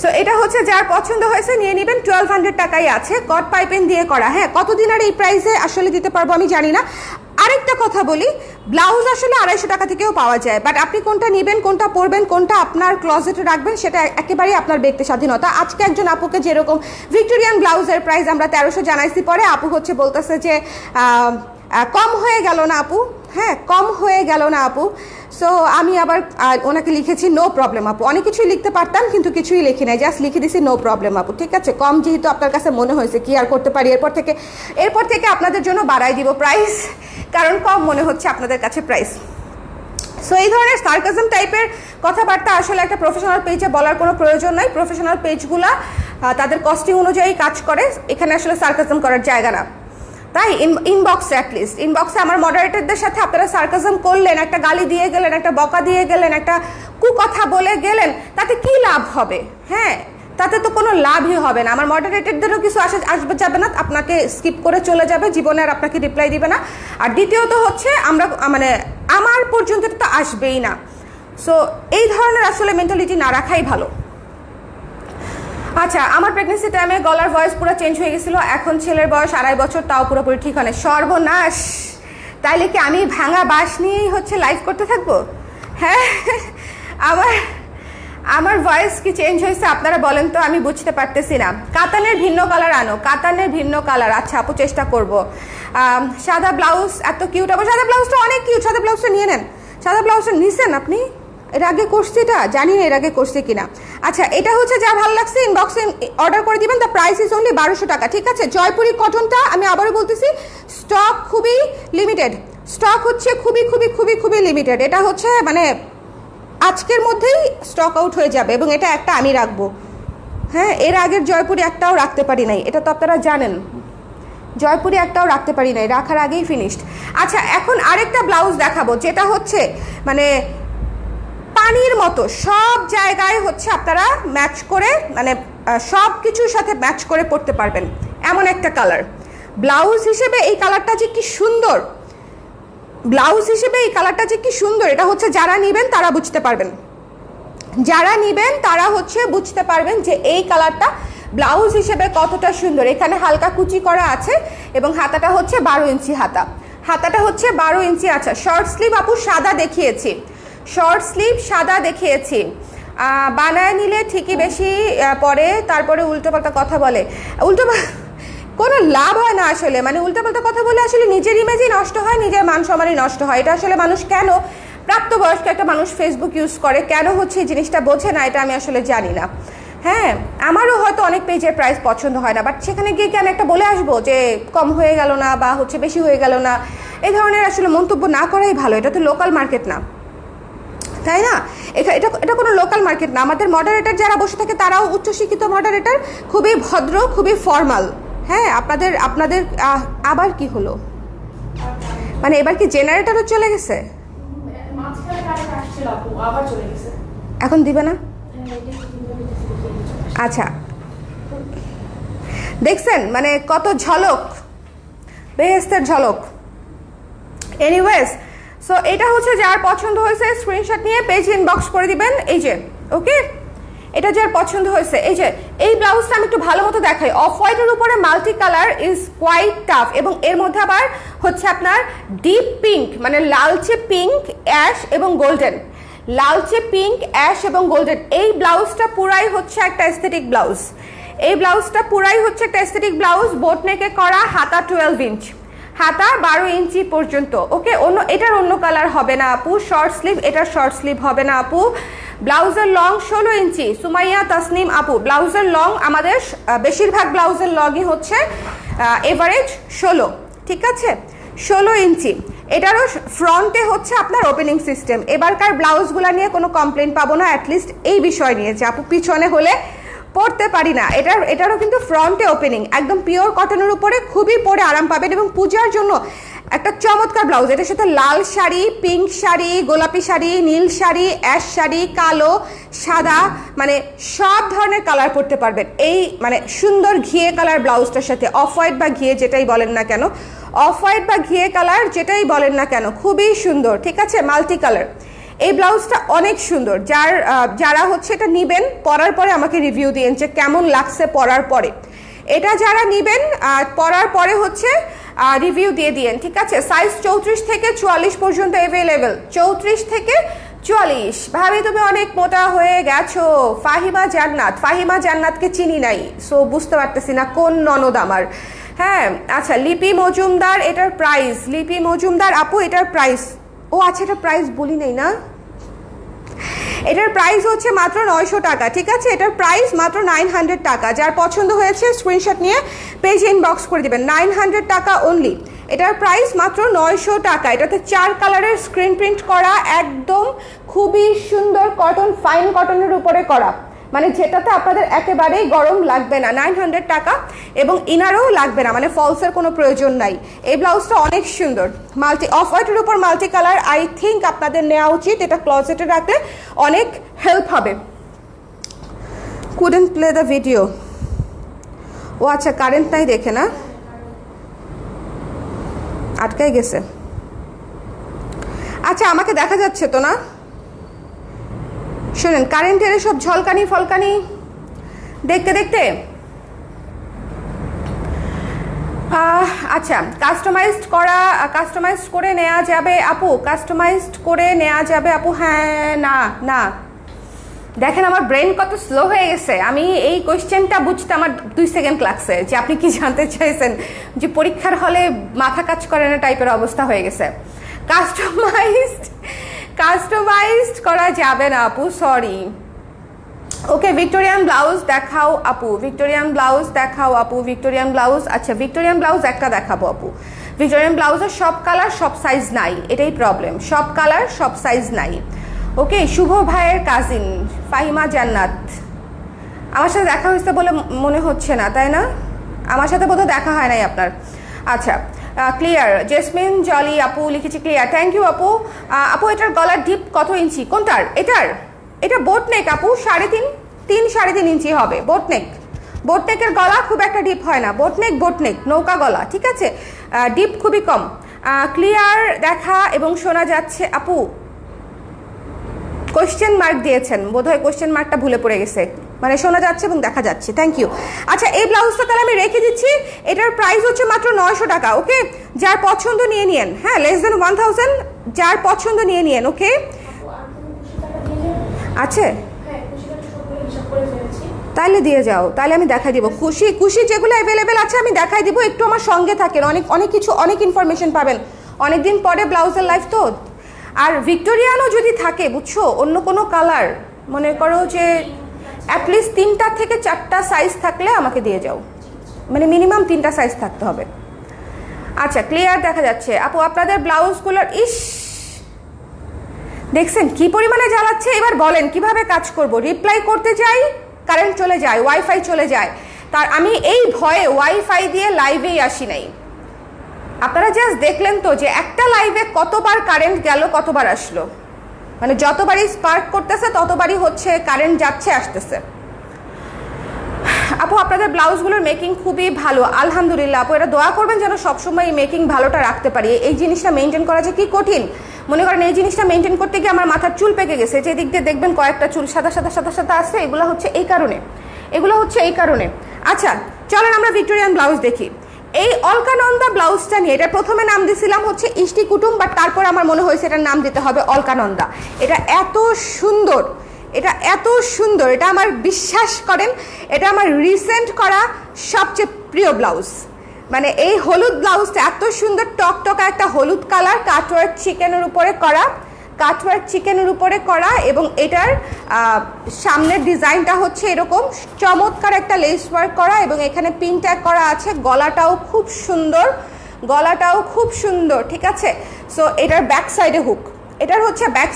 সো এটা হচ্ছে যার পছন্দ হয়েছে নিয়ে নেবেন। 1200 টাকাই আছে, কট পাইপেন দিয়ে করা। হ্যাঁ, কতদিন আর এই প্রাইসে আসলে দিতে পারবো আমি জানি না। আরেকটা কথা বলি, ব্লাউজ আসলে 250 টাকা থেকেও পাওয়া যায়, বাট আপনি কোনটা নেবেন, কোনটা পরবেন, কোনটা আপনার ক্লজেটে রাখবেন, সেটা একেবারেই আপনার ব্যক্তি স্বাধীনতা। আজকে একজন আপুকে যেরকম ভিক্টোরিয়ান ব্লাউজের প্রাইস আমরা 1300 জানাইছি, পরে আপু হচ্ছে বলতেছে যে কম হয়ে গেল না আপু। হ্যাঁ, কম হয়ে গেল না আপু। সো আমি আবার ওনাকে লিখেছি নো প্রবলেম আপু। অনেক কিছুই লিখতে পারতাম কিন্তু কিছুই লিখি নাই, জাস্ট লিখে দিছি নো প্রবলেম আপু, ঠিক আছে। কম যেহেতু আপনার কাছে মনে হয়েছে, কি আর করতে পারি, এরপর থেকে আপনাদের জন্য বাড়াই দিব প্রাইস, কারণ কম মনে হচ্ছে আপনাদের কাছে প্রাইস। সো এই ধরনের সার্কাজম টাইপের কথাবার্তা আসলে একটা প্রফেশনাল পেজে বলার কোনো প্রয়োজন নাই। প্রফেশনাল পেজগুলা তাদের কস্টিং অনুযায়ী কাজ করে, এখানে আসলে সার্কাজম করার জায়গা না। তাই ইনবক্সে, অ্যাটলিস্ট ইনবক্সে আমার মডারেটরদের সাথে আপনারা সার্কাজম করলেন, একটা গালি দিয়ে গেলেন, একটা বকা দিয়ে গেলেন, একটা কুকথা বলে গেলেন, তাতে কি লাভ হবে? হ্যাঁ, তাতে তো কোনো লাভই হবে না। আমার মডারেটরদেরও কিছু আসবে যাবে না, আপনাকে স্কিপ করে চলে যাবে, জীবনে আর আপনাকে রিপ্লাই দিবে না। আর দ্বিতীয়ত হচ্ছে আমার পর্যন্ত তো আসবেই না। সো এই ধরনের আসলে মেন্টালিটি না রাখাই ভালো। আচ্ছা, আমার প্রেগনেন্সি টাইমে গলার ভয়েস পুরো চেঞ্জ হয়ে গেছিল। এখন ছেলের বয়স 2.5 বছর, তাও পুরোপুরি ঠিক হয় না। সর্বনাশ! তাইলে কি আমি ভাঙা বাঁশ নিয়েই হচ্ছে লাইভ করতে থাকবো? হ্যাঁ, আমার ভয়েস কি চেঞ্জ হয়েছে আপনারা বলেন তো, আমি বুঝতে পারতেছি না। কাতানের ভিন্ন কালার আনো, কাতানের ভিন্ন কালার। আচ্ছা আপু, চেষ্টা করব। সাদা ব্লাউজ এত কিউট, আবার সাদা ব্লাউজটা অনেক কিউট। সাদা ব্লাউজটা নিয়ে নেন। সাদা ব্লাউজটা নিছেন আপনি? এর আগে করছি এটা, জানি না এর আগে করছি কিনা। আচ্ছা, এটা হচ্ছে যা ভালো লাগছে ইনবক্সে অর্ডার করে দিবেন। দ্য প্রাইস ইজ অনলি 1200 টাকা, ঠিক আছে? জয়পুরি কটনটা আমি আবারও বলতেছি, স্টক খুবই লিমিটেড। স্টক হচ্ছে খুবই খুবই খুবই খুবই লিমিটেড। এটা হচ্ছে মানে আজকের মধ্যেই স্টক আউট হয়ে যাবে, এবং এটা একটা আমি রাখবো। হ্যাঁ, এর আগের জয়পুরি একটাও রাখতে পারি নাই, এটা তো আপনারা জানেন। জয়পুরি একটাও রাখতে পারি নাই, রাখার আগেই ফিনিশড। আচ্ছা, এখন আরেকটা ব্লাউজ দেখাবো, যেটা হচ্ছে মানে পানির মতো সব জায়গায় হচ্ছে আপনারা ম্যাচ করে, মানে সব কিছুর সাথে ম্যাচ করে পরতে পারবেন, এমন একটা কালার। ব্লাউজ হিসেবে এই কালারটা যে কি সুন্দর, ব্লাউজ হিসেবে এই কালারটা যে কি সুন্দর, এটা হচ্ছে যারা নেবেন তারা বুঝতে পারবেন। যারা নেবেন তারা হচ্ছে বুঝতে পারবেন যে এই কালারটা ব্লাউজ হিসেবে কতটা সুন্দর। এখানে হালকা কুচি করা আছে, এবং হাতাটা হচ্ছে 12 ইঞ্চি হাতা। হাতাটা হচ্ছে 12 ইঞ্চি। আচ্ছা, শর্ট স্লিভ আপু সাদা দেখিয়েছি, শর্ট স্লিভ সাদা দেখিয়েছি। বানায় নিলে ঠিকই বেশি পরে, তারপরে উল্টোপাল্টা কথা বলে। কোনো লাভ হয় না আসলে, মানে উল্টোপাল্টা কথা বলে আসলে নিজের ইমেজই নষ্ট হয়, নিজের মান সম্মানই নষ্ট হয়। এটা আসলে মানুষ কেন, প্রাপ্তবয়স্ক একটা মানুষ ফেসবুক ইউজ করে, কেন হচ্ছে এই জিনিসটা বোঝে না, এটা আমি আসলে জানি না। হ্যাঁ, আমারও হয়তো অনেক পেজের প্রাইস পছন্দ হয় না, বাট সেখানে গিয়ে কি আমি একটা বলে আসবো যে কম হয়ে গেল না বা হচ্ছে বেশি হয়ে গেল না? এই ধরনের আসলে মন্তব্য না করাই ভালো। এটা তো লোকাল মার্কেট না, তাই না? এটা কোনো লোকাল মার্কেট না। আমাদের মডারেটর যারা বসে থাকে তারাও উচ্চশিক্ষিত মডারেটর, খুবই ভদ্র, খুবই ফর্মাল। হ্যাঁ, আপনাদের আবার কি হলো, মানে এবার কি জেনারেটরও চলে গেছে? এখন দিবে না? আচ্ছা, দেখছেন মানে কত ঝলক, বেহেস্তের ঝলক। এনিওয়েজ, সো এটা হচ্ছে যার পছন্দ হয়েছে স্ক্রিনশট নিয়ে পেজ ইনবক্স করে দিবেন। এই যে, ওকে, এটা যার পছন্দ হয়েছে। এই যে এই ব্লাউজটা আমি একটু ভালো মতো দেখাই। অফ হোয়াইটের উপরে multi colour is quite tough, এবং এর মধ্যে আবার হচ্ছে আপনার ডিপ পিঙ্ক, মানে লালচে পিঙ্ক, অ্যাশ এবং গোল্ডেন। লালচে পিঙ্ক, অ্যাশ এবং গোল্ডেন। এই ব্লাউজটা পুরাই হচ্ছে একটা এস্থেটিক ব্লাউজ। এই ব্লাউজটা পুরাই হচ্ছে একটা এস্থেটিক ব্লাউজ, বোট নেকে করা, হাতা 12 ইঞ্চ, হাতা 12 ইঞ্চি পর্যন্ত। ওকে, এটার অন্য কালার হবে না আপু। শর্ট স্লিভ, এটার শর্ট স্লিভ হবে না আপু। ব্লাউজের লং 16 ইঞ্চি। সুমাইয়া তাসনিম আপু, ব্লাউজের লং আমাদের বেশিরভাগ ব্লাউজের লংই হচ্ছে এভারেজ 16, ঠিক আছে? 16 ইঞ্চি। এটারও ফ্রন্টে হচ্ছে আপনার ওপেনিং সিস্টেম। এবারকার ব্লাউজগুলো নিয়ে কোনো কমপ্লেন পাবো না, অ্যাটলিস্ট এই বিষয় নিয়ে যে আপু পিছনে হলে পরতে পারি না। এটারও কিন্তু ফ্রন্টে ওপেনিং, একদম পিওর কটনের উপরে, খুবই পরে আরাম পাবেন। এবং পূজার জন্য একটা চমৎকার ব্লাউজ। এটার সাথে লাল শাড়ি, পিঙ্ক শাড়ি, গোলাপি শাড়ি, নীল শাড়ি, অ্যাশ শাড়ি, কালো, সাদা, মানে সব ধরনের কালার পরতে পারবেন এই মানে সুন্দর ঘিয়ে কালার ব্লাউজটার সাথে। অফ হোয়াইট বা ঘিয়ে যেটাই বলেন না কেন, অফ হোয়াইট বা ঘিয়ে কালার যেটাই বলেন না কেন, খুবই সুন্দর, ঠিক আছে? Multi colour. এই ব্লাউজটা অনেক সুন্দর। যারা হচ্ছে এটা নিবেন, পরার পরে আমাকে রিভিউ দিন যে কেমন লাগছে পরার পরে। এটা যারা নিবেন পরার পরে হচ্ছে রিভিউ দিয়ে দিন, ঠিক আছে? সাইজ 34 থেকে 44 পর্যন্ত অ্যাভেলেবেল। 34 থেকে 44। ভাবি তুমি অনেক মোটা হয়ে গেছো। ফাহিমা জান্নাত, ফাহিমা জান্নাতকে চিনি নাই, সো বুঝতে পারতেছি না কোন ননদ আমার। হ্যাঁ, আচ্ছা, লিপি মজুমদার, এটার প্রাইস, লিপি মজুমদার আপু এটার প্রাইস, ও আচ্ছা এটার প্রাইস বলি নাই না, এটার প্রাইস হচ্ছে মাত্র 900 টাকা, ঠিক আছে? এটার প্রাইস মাত্র 900 টাকা। যার পছন্দ হয়েছে স্ক্রিনশট নিয়ে পেজ ইনবক্স করে দিবেন। 900 টাকা অনলি। এটার প্রাইস মাত্র 900 টাকা। এটাতে 4 কালারের স্ক্রিন প্রিন্ট করা, একদম খুবই সুন্দর কটন, ফাইন কটনের উপরে করা, মানে যেটাতে আপনাদের একেবারেই গরম লাগবে না। 900 টাকা, এবং ইনারও লাগবে না, মানে ফলসের কোনো প্রয়োজন নাই। এই ব্লাউজটা অনেক সুন্দর, মাল্টি অফ হোয়াইটের উপর মাল্টি কালার। আই থিঙ্ক আপনাদের নেওয়া উচিত, এটা ক্লোজেটে রাখলে অনেক হেল্প হবে। Couldn't play the video. ও আচ্ছা, কারেন্ট নাই দেখে না, আটকাই গেছে। আচ্ছা, আমাকে দেখা যাচ্ছে তো না? শোনেন, কারেন্টের সব ঝলকানি ফলকানি দেখতে দেখতে আচ্ছা, কাস্টমাইজড করে নেওয়া যাবে আপু, কাস্টমাইজড করে নেওয়া যাবে আপু। হ্যাঁ, না না, দেখেন আমার ব্রেন কত স্লো হয়ে গেছে। আমি এই কোয়েশ্চেনটা বুঝতে আমার 2 সেকেন্ড লাগছে, যে আপনি কি জানতে চাইছেন, যে পরীক্ষার হলে মাথা কাজ করে না টাইপের অবস্থা হয়ে গেছে। কাস্টমাইজড করা যাবে না আপু, সরি। ওকে, ভিক্টোরিয়ান ব্লাউজ দেখাও আপু, ভিক্টোরিয়ান ব্লাউজ দেখাও আপু, ভিক্টোরিয়ান ব্লাউজ। আচ্ছা, ভিক্টোরিয়ান ব্লাউজ একটা দেখাবো আপু। ভিক্টোরিয়ান ব্লাউজের সব কালার সব সাইজ নাই, এটাই প্রবলেম, সব কালার সব সাইজ নাই। ওকে, শুভ ভাইয়ের কাজিন ফাহিমা জান্নাত, আমার সাথে দেখা হয়েছে বলে মনে হচ্ছে না, তাই না? আমার সাথে বোধহয় দেখা হয় নাই আপনার। আচ্ছা, ক্লিয়ার। জেসমিন জলি আপু লিখেছি ক্লিয়ার, থ্যাংক ইউ আপু। আপু এটার গলার ডিপ কত ইঞ্চি? কোনটার? এটা বোট নেক আপু, 3.5 ইঞ্চি হবে বোট নেক। বোট নেকের গলা খুব একটা ডিপ হয় না, বোট নেক নৌকা গলা, ঠিক আছে, ডিপ খুবই কম। ক্লিয়ার দেখা এবং শোনা যাচ্ছে আপু। কোয়েশ্চেন মার্ক দিয়েছেন, বোধহয় কোয়েশ্চেন মার্কটা ভুলে পড়ে গেছে, মানে শোনা যাচ্ছে এবং দেখা যাচ্ছে, থ্যাংক ইউ। আচ্ছা, এই ব্লাউজটা তাহলে আমি রেখে দিচ্ছি, এটার প্রাইস হচ্ছে মাত্র 900 টাকা। ওকে, যার পছন্দ নিয়ে নিয়েন, হ্যাঁ, লেস দেন 1000, যার পছন্দ নিয়ে নিয়েন। ওকে, আছে তাহলে দিয়ে যাও, তাহলে আমি দেখাই দিব। খুশি যেগুলো অ্যাভেলেবেল আছে আমি দেখাই দিব, একটু আমার সঙ্গে থাকেন, অনেক কিছু অনেক ইনফরমেশন পাবেন। অনেকদিন পরে ব্লাউজের লাইফ তো। আর ভিক্টোরিয়ানও যদি থাকে বুঝছো, অন্য কোনো কালার, মনে করো যে অ্যাটলিস্ট 3টা থেকে 4টা সাইজ থাকলে আমাকে দিয়ে যাও, মানে মিনিমাম 3টা সাইজ থাকতে হবে। আচ্ছা, ক্লিয়ার দেখা যাচ্ছে আপু। আপনাদের ব্লাউজগুলোর দেখছেন কি পরিমাণে জ্বালাচ্ছে। এবার বলেন কিভাবে কাজ করব? রিপ্লাই করতে যাই, কারেন্ট চলে যায়, ওয়াইফাই চলে যায়। তার আমি এই ভয়ে ওয়াইফাই দিয়ে লাইভেই আসি নাই। আপনারা জাস্ট দেখলেন তো যে একটা লাইভে কতবার কারেন্ট গেল, কতবার আসলো, মানে যতবারই স্পার্ক করতেছে ততবারই হচ্ছে কারেন্ট যাচ্ছে আসতেছে। আপু আপনাদের ব্লাউজগুলোর মেকিং খুবই ভালো, আলহামদুলিল্লাহ আপু। এটা দোয়া করবেন যেন সবসময় এই মেকিং ভালোটা রাখতে পারি। এই জিনিসটা মেনটেন করা যে কি কঠিন, মনে করেন এই জিনিসটা মেনটেন করতে গিয়ে আমার মাথার চুল পেকে গেছে, যে দিক দিয়ে দেখবেন কয়েকটা চুল সাদা আসছে, এগুলো হচ্ছে এই কারণে। আচ্ছা, চলেন আমরা ভিক্টোরিয়ান ব্লাউজ দেখি। এই অলকানন্দা ব্লাউজটা নিয়ে, এটা প্রথমে নাম দিয়েছিলাম হচ্ছে ইষ্টি কুটুম, বাট তারপর আমার মনে হয়েছে এটার নাম দিতে হবে অলকানন্দা। এটা এত সুন্দর, এটা আমার, বিশ্বাস করেন, এটা আমার রিসেন্ট করা সবচেয়ে প্রিয় ব্লাউজ। মানে এই হলুদ ব্লাউজটা এত সুন্দর, টকটকা একটা হলুদ কালার, কাটওয়ার্ক চিকেনের উপরে করা এবং এটার সামনের ডিজাইনটা হচ্ছে এরকম চমৎকার একটা লেস ওয়ার্ক করা এবং এখানে পিন ট্যাগ করা আছে। গলাটাও খুব সুন্দর, ঠিক আছে। সো এটার ব্যাক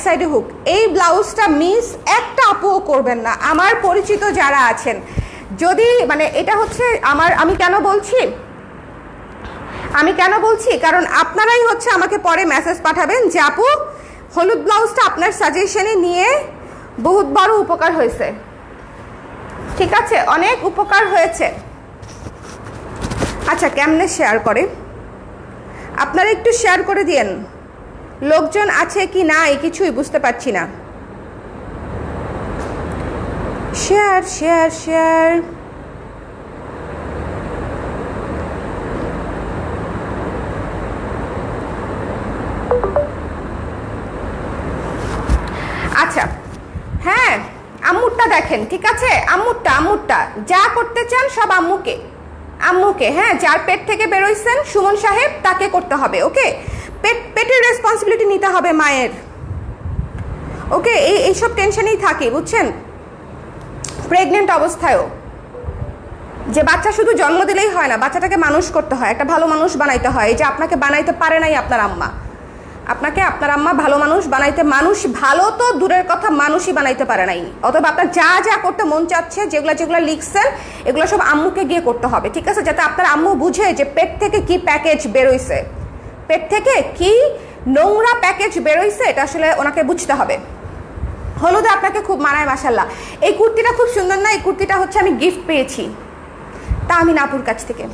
সাইডে হুক, এই ব্লাউজটা মিস একটা আপুও করবেন না, আমার পরিচিত যারা আছেন। যদি মানে এটা হচ্ছে আমি কেন বলছি, কারণ আপনারাই হচ্ছে আমাকে পরে মেসেজ পাঠাবেন যে আপু হলুদ ব্লাউজটা আপনার সাজেশনে নিয়ে বহুত বড় উপকার হয়েছে, ঠিক আছে, অনেক উপকার হয়েছে। আচ্ছা, কেমনে শেয়ার করে? আপনারা একটু শেয়ার করে দিয়েন, লোকজন আছে কি নাই কিছুই বুঝতে পারছি না। শেয়ার। আচ্ছা, হ্যাঁ, আম্মুরটা দেখেন, ঠিক আছে, আম্মুরটা যা করতে চান সব আম্মুকে, হ্যাঁ, যার পেট থেকে বেরোইছেন সুমন সাহেব তাকে করতে হবে। ওকে, পেটের রেসপন্সিবিলিটি নিতে হবে মায়ের। ওকে, এইসব টেনশনেই থাকে বুঝছেন, প্রেগনেন্ট অবস্থায়ও, যে বাচ্চা শুধু জন্ম দিলেই হয় না, বাচ্চাটাকে মানুষ করতে হয়, একটা ভালো মানুষ বানাইতে হয়। এই যে আপনাকে বানাইতে পারে নাই আপনার আম্মা, ভালো মানুষ বানাইতে, মানুষ ভালো তো দূরের কথা, মানুষই বানাইতে পারে নাই। অথবা আপনার যা করতে মন চাচ্ছে, যেগুলো লিখছেন এগুলো সব আম্মুকে গিয়ে করতে হবে, ঠিক আছে, যাতে আপনার আম্মু বুঝে যে পেট থেকে কি প্যাকেজ বেরোইছে, পেট থেকে কি নোংরা প্যাকেজ বেরোইছে, এটা আসলে ওনাকে বুঝতে হবে। হলুদে আপনাকে খুব মানায় মাশাল্লাহ। এই কুর্তিটা খুব সুন্দর না? এই কুর্তিটা হচ্ছে আমি গিফট পেয়েছি তাহমিনা আপুর কাছ থেকে।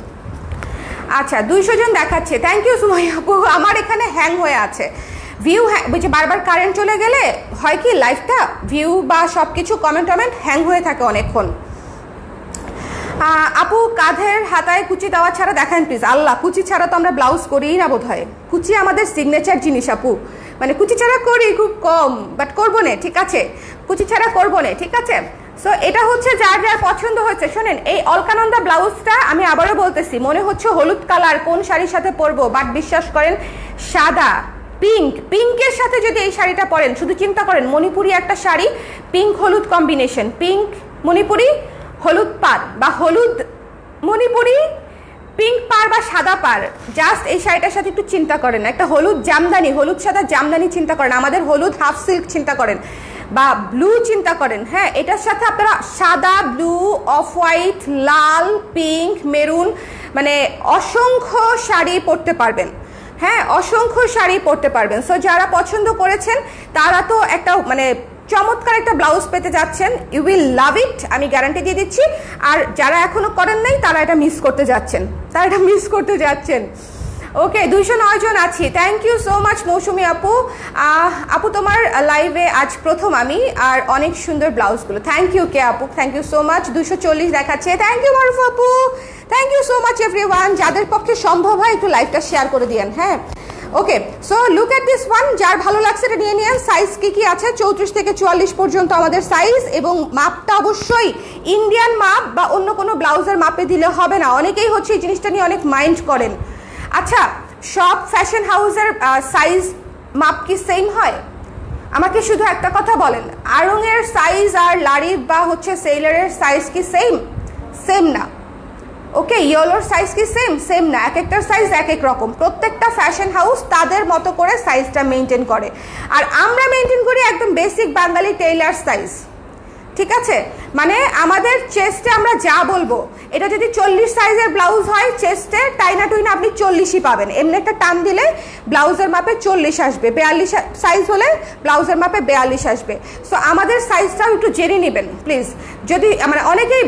আচ্ছা, 200 জন দেখাচ্ছে, থ্যাংক ইউ সুমাই আপু। আমার এখানে হ্যাং হয়ে আছে, ভিউ বুঝে বারবার কারেন্ট চলে গেলে হয় কি লাইভটা ভিউ বা সব কিছু কমেন্ট হ্যাং হয়ে থাকে অনেকক্ষণ। আপু কাঁধের হাতায় কুচি দেওয়া ছাড়া দেখান প্লিজ। আল্লাহ, কুচি ছাড়া তো আমরা ব্লাউজ করিই না বোধ হয়। কুচি আমাদের সিগনেচার জিনিস আপু, মানে কুচি ছাড়া করি খুব কম, বাট করবো না, ঠিক আছে? কুচি ছাড়া করবো না, ঠিক আছে? সো এটা হচ্ছে যার যার পছন্দ হচ্ছে। শোনেন, এই অলকানন্দা ব্লাউজটা আমি আবারও বলতেছি, মনে হচ্ছে হলুদ কালার কোন শাড়ির সাথে পরবো, বাট বিশ্বাস করেন সাদা পিঙ্কের সাথে যদি এই শাড়িটা পরেন, শুধু চিন্তা করেন মণিপুরি একটা শাড়ি, পিঙ্ক হলুদ কম্বিনেশন, পিঙ্ক মণিপুরি হলুদ পাড় বা হলুদ মণিপুরি পিঙ্ক পাড় বা সাদা পাড়, জাস্ট এই শাড়িটার সাথে একটু চিন্তা করেন, একটা হলুদ জামদানি, হলুদ সাদা জামদানি চিন্তা করেন, আমাদের হলুদ হাফ সিল্ক চিন্তা করেন বা ব্লু চিন্তা করেন। হ্যাঁ, এটার সাথে আপনারা সাদা, ব্লু, অফ হোয়াইট, লাল, পিঙ্ক, মেরুন, মানে অসংখ্য শাড়ি পরতে পারবেন। হ্যাঁ, অসংখ্য শাড়ি পরতে পারবেন। সো যারা পছন্দ করেছেন তারা তো একটা মানে চমৎকার একটা ব্লাউজ পেতে যাচ্ছেন, ইউ উইল লাভ ইট, আমি গ্যারান্টি দিয়ে দিচ্ছি। আর যারা এখনো করেন নাই তারা এটা মিস করতে যাচ্ছেন, ওকে। 209 জন আছি, থ্যাংক ইউ সো মাচ মৌসুমি আপু। আপু তোমার লাইভে আজ প্রথম আমি, আর অনেক সুন্দর ব্লাউজগুলো, থ্যাংক ইউ কে আপু, থ্যাংক ইউ সো মাচ। 240 দেখাচ্ছে, থ্যাংক ইউ মারুফ আপু, thank you so much everyone. যাদের পক্ষে সম্ভব হয় একটু লাইভটা শেয়ার করে দিয়েন। হ্যাঁ, okay. So look at this one, যার ভালো লাগছে এটা নিয়ে নিন। সাইজ কি আছে? 34 থেকে 44 পর্যন্ত আমাদের সাইজ, এবং মাপটা অবশ্যই ইন্ডিয়ান মাপ বা অন্য কোনো ব্লাউজের মাপে দিলে হবে না। অনেকেই হচ্ছে এই জিনিসটা নিয়ে অনেক মাইন্ড করেন। আচ্ছা, সব ফ্যাশন হাউসের সাইজ মাপ কি সেম হয়? আমাকে শুধু একটা কথা বলেন, আড়ংয়ের সাইজ আর লারিফ বা হচ্ছে সেইলারের সাইজ কি সেম না? ওকে, ইয়েলোর সাইজ কি সেম না? এক একটার সাইজ এক এক রকম। প্রত্যেকটা ফ্যাশন হাউস তাদের মতো করে সাইজটা মেনটেন করে, আর আমরা মেনটেন করি একদম বেসিক বাঙালি টেইলার সাইজ, ঠিক আছে? মানে আমাদের চেস্টে আমরা যা বলবো, এটা যদি 40 সাইজের ব্লাউজ হয়, চেস্টে টাইনা টুইনা আপনি 40ই পাবেন। এমনি একটা টান দিলে ব্লাউজের মাপে 40 আসবে, 42 সাইজ হলে ব্লাউজের মাপে 42 আসবে। সো আমাদের সাইজটাও একটু জেনে নেবেন প্লিজ। যদি মানে অনেকেই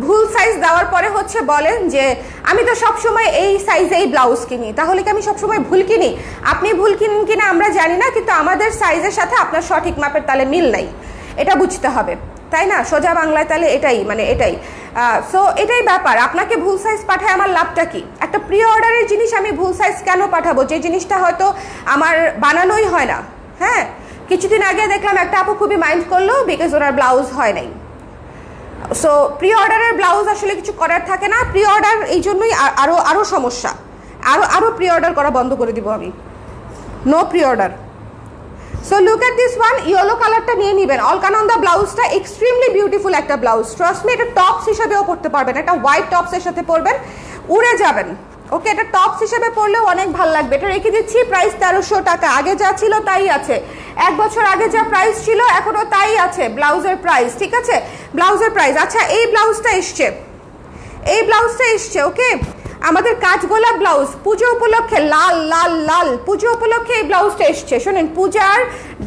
ভুল সাইজ দেওয়ার পরে হচ্ছে বলেন যে আমি তো সবসময় এই সাইজে এই ব্লাউজ কিনি, তাহলে কি আমি সবসময় ভুল কিনি? আপনি ভুল কিনেন কিনা আমরা জানি না, কিন্তু আমাদের সাইজের সাথে আপনার সঠিক মাপের তালে মিল নাই, এটা বুঝতে হবে, তাই না? সোজা বাংলায় তাহলে এটাই, মানে এটাই। সো এটাই ব্যাপার। আপনাকে ভুল সাইজ পাঠায় আমার লাভটা কি? একটা প্রি অর্ডারের জিনিস আমি ভুল সাইজ কেন পাঠাবো, যে জিনিসটা হয়তো আমার বানানোই হয় না? হ্যাঁ, কিছুদিন আগে দেখলাম একটা আপু খুবই মাইন্ড করলো, বিকজ ওনার ব্লাউজ হয় নাই। সো প্রি অর্ডারের ব্লাউজ আসলে কিছু করার থাকে না। প্রি অর্ডার এই জন্যই আরও সমস্যা, আরও প্রি অর্ডার করা বন্ধ করে দিব আমি, no pre order. So look at this one, yellow কালারটা নিয়ে নেবেন। অলকানন্দা ব্লাউজটা এক্সট্রিমলি বিউটিফুল একটা ব্লাউজ, ট্রাস্ট মি। এটা টপস হিসাবেও পরতে পারবেন, একটা হোয়াইট টপসের সাথে পরবেন, উড়ে যাবেন। ওকে, এটা টপস হিসেবে পরলেও অনেক ভালো লাগবে। এটা রেখে দিচ্ছি, প্রাইস 1300 টাকা। আগে যা ছিল তাই আছে, 1 বছর আগে যা প্রাইস ছিল এখনো তাই আছে ব্লাউজের প্রাইস, ঠিক আছে? ব্লাউজের প্রাইস। আচ্ছা, এই ব্লাউজটা এসছে, ওকে, আমাদের কাঠগোলা ব্লাউজ, পুজো উপলক্ষে লাল লাল লাল, পুজো উপলক্ষে এই ব্লাউজটা এসছে। শোনেন, পূজার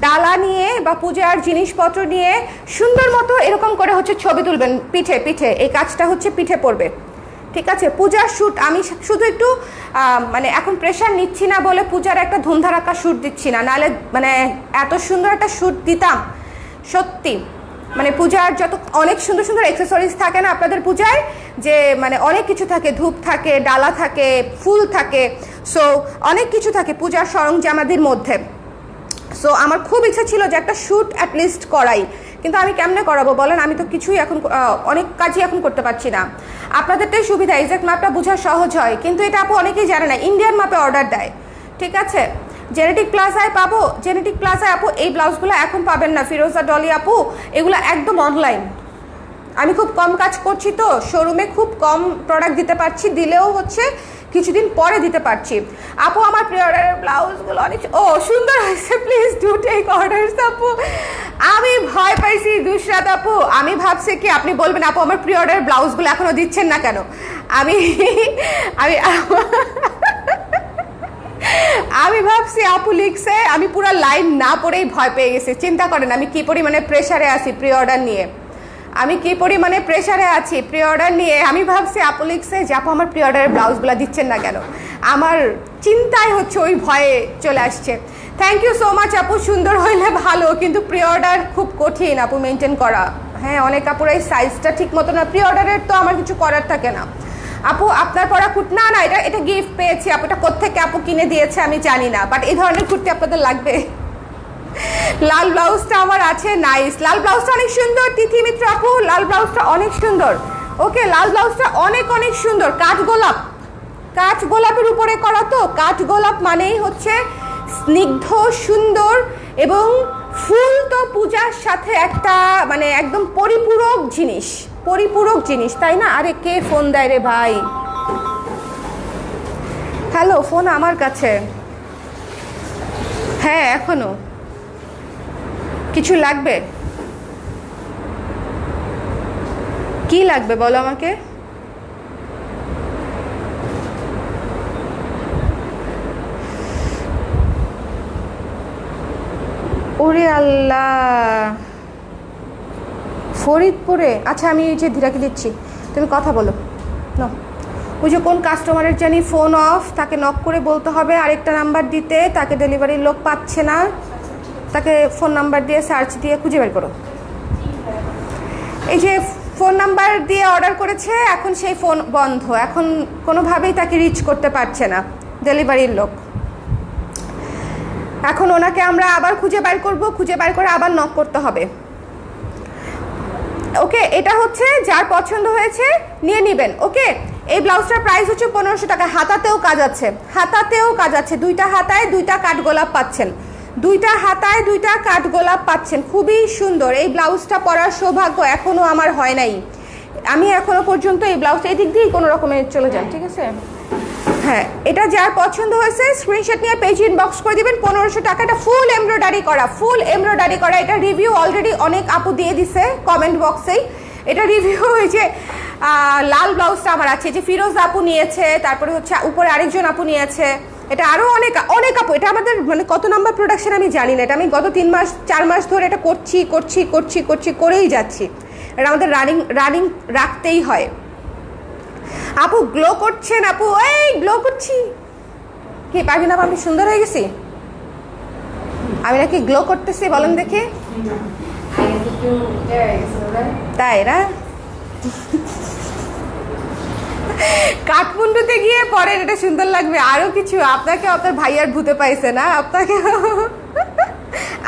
ডালা নিয়ে বা পূজার জিনিসপত্র নিয়ে সুন্দর মতো এরকম করে হচ্ছে ছবি তুলবেন পিঠে, এই কাজটা হচ্ছে পিঠে পড়বে, ঠিক আছে? পূজার শ্যুট আমি শুধু একটু মানে এখন প্রেশার নিচ্ছি না বলে পূজার একটা ধুমধারাক্কা শ্যুট দিচ্ছি না, নাহলে মানে এত সুন্দর একটা শ্যুট দিতাম সত্যি। মানে পূজার যত অনেক সুন্দর সুন্দর অ্যাক্সেসরিজ থাকে না আপনাদের পূজায়, যে মানে অনেক কিছু থাকে, ধূপ থাকে, ডালা থাকে, ফুল থাকে, সো অনেক কিছু থাকে পূজার সরঞ্জামাদির মধ্যে। সো আমার খুব ইচ্ছা ছিল যে একটা শ্যুট অ্যাটলিস্ট করাই, কিন্তু আমি কেমনে করাবো বলেন? আমি তো কিছুই এখন অনেক কাজই এখন করতে পারছি না। আপনাদেরটাই সুবিধা, এক্সাক্ট মাপটা বোঝা সহজ হয়, কিন্তু এটা আপু অনেকেই জানে না, ইন্ডিয়ান মাপে অর্ডার দেয়, ঠিক আছে? জেনেটিক প্লাজায় পাবো, জেনেটিক প্লাজায় আপু এই ব্লাউজগুলো এখন পাবেন না, ফিরোজা ডলি আপু, এগুলো একদম অনলাইন। আমি খুব কম কাজ করছি তো, শোরুমে খুব কম প্রোডাক্ট দিতে পারছি, দিলেও হচ্ছে কিছুদিন পরে দিতে পারছি। আপু আমার প্রি অর্ডারের ব্লাউজগুলো অনেক সুন্দর হয়েছে, প্লিজ ডু টেক অর্ডারস আপু। আমি ভয় পাইছি দুশরাত আপু, আমি ভাবছি কি আপনি বলবেন আপু আমার প্রি অর্ডারের ব্লাউজগুলো এখনো দিচ্ছেন না কেন? আমি ভাবছি আপু লিখছে, আমি পুরো লাইন না পড়েই ভয় পেয়ে গেছি। চিন্তা করেন আমি কি পরিমাণে প্রেশারে আছি প্রি অর্ডার নিয়ে, প্রি অর্ডার নিয়ে। আমি ভাবছি আপু লিখছে যে আপু আমার প্রি অর্ডারের ব্লাউজগুলো দিচ্ছেন না কেন, আমার চিন্তায় হচ্ছে ওই ভয়ে চলে আসছে। থ্যাংক ইউ সো মাচ আপু, সুন্দর হইলে ভালো, কিন্তু প্রি অর্ডার খুব কঠিন আপু মেনটেন করা। হ্যাঁ অনেক আপুরাই সাইজটা ঠিক মতো না, প্রি অর্ডারের তো আমার কিছু করার থাকে না। আপু আপনার পরা কুর্তি, না না এটা এটা গিফট পেয়েছি আপু, এটা কোত্থেকে আপু কিনে দিয়েছে আমি জানি না, বাট এই ধরনের কুর্তি আপনাদের লাগবে। লাল ব্লাউজটা আমার আছে, নাইস, লাল ব্লাউজটা অনেক সুন্দর তিথি মিত্র আপু, লাল ব্লাউজটা অনেক সুন্দর। ওকে লাল ব্লাউজটা অনেক অনেক সুন্দর, কাঠ গোলাপ, কাঠ গোলাপের উপরে করা, তো কাঠ গোলাপ মানেই হচ্ছে স্নিগ্ধ সুন্দর, এবং ফুল তো পূজার সাথে একটা মানে একদম পরিপূরক জিনিস, পরিপূরক জিনিস, তাই না? আরে কে ফোন দেয় রে ভাই? হ্যালো, ফোন আমার কাছে। হ্যাঁ এখনো কিছু লাগবে? কি লাগবে বলো আমাকে। ওরে আল্লাহ, ফরিদপুরে? আচ্ছা আমি এই যে ধীরাকে দিচ্ছি, তুমি কথা বলো না। ওই যে কোন কাস্টমারের জানি ফোন অফ, তাকে নক করে বলতে হবে আরেকটা নাম্বার দিতে, তাকে ডেলিভারির লোক পাচ্ছে না, তাকে ফোন নাম্বার দিয়ে সার্চ দিয়ে খুঁজে বের করো। এই যে ফোন নাম্বার দিয়ে অর্ডার করেছে, এখন সেই ফোন বন্ধ, এখন কোনোভাবেই তাকে রিচ করতে পারছে না ডেলিভারির লোক। এখন ওনাকে আমরা আবার খুঁজে বের করব, খুঁজে বের করে আবার নক করতে হবে। ওকে এটা হচ্ছে যার পছন্দ হয়েছে নিয়ে নেবেন। ওকে এই ব্লাউজটার প্রাইস হচ্ছে 1500 টাকা। হাতাতেও কাজ আছে, হাতাতেও কাজ আছে, দুইটা হাতায় দুইটা কাঠগোলাপ পাচ্ছেন, দুইটা হাতায় দুইটা কাঠগোলাপ পাচ্ছেন, খুবই সুন্দর। এই ব্লাউজটা পরার সৌভাগ্য এখনো আমার হয় নাই, আমি এখনো পর্যন্ত এই ব্লাউজ এই দিক দিয়েই কোনো রকমের চলে যান, ঠিক আছে? হ্যাঁ এটা যার পছন্দ হয়েছে স্ক্রিনশট নিয়ে পেজ ইনবক্স করে দিবেন। 1500 টাকা, এটা ফুল এমব্রয়ডারি করা, ফুল এমব্রয়ডারি করা। এটা রিভিউ অলরেডি অনেক আপু দিয়ে দিছে কমেন্ট বক্সেই, এটা রিভিউ হয়েছে। লাল ব্লাউজটা আমার আছে, যে ফিরোজ আপু নিয়েছে, তারপরে হচ্ছে উপরে আরেকজন আপু নিয়েছে, এটা আরও অনেক অনেক আপু। এটা আমাদের মানে কত নাম্বার প্রোডাকশন আমি জানি না, এটা আমি গত 3 মাস 4 মাস ধরে এটা করছি করছি করছি করছি করেই যাচ্ছি, এটা আমাদের রানিং রানিং রাখতেই হয়। আপু গ্লো করছেন আপু, এই গ্লো করছি কি পারবেন আপু? আমি সুন্দর হয়ে গেছি, আমি নাকি গ্লো করতেছি বলেন দেখি, তাই না? কাঠমান্ডুতে গিয়ে পরে এটা সুন্দর লাগবে, আরো কিছু আপনাকে আপনার ভাইয়ার ভূতে পাইছে না আপনাকে।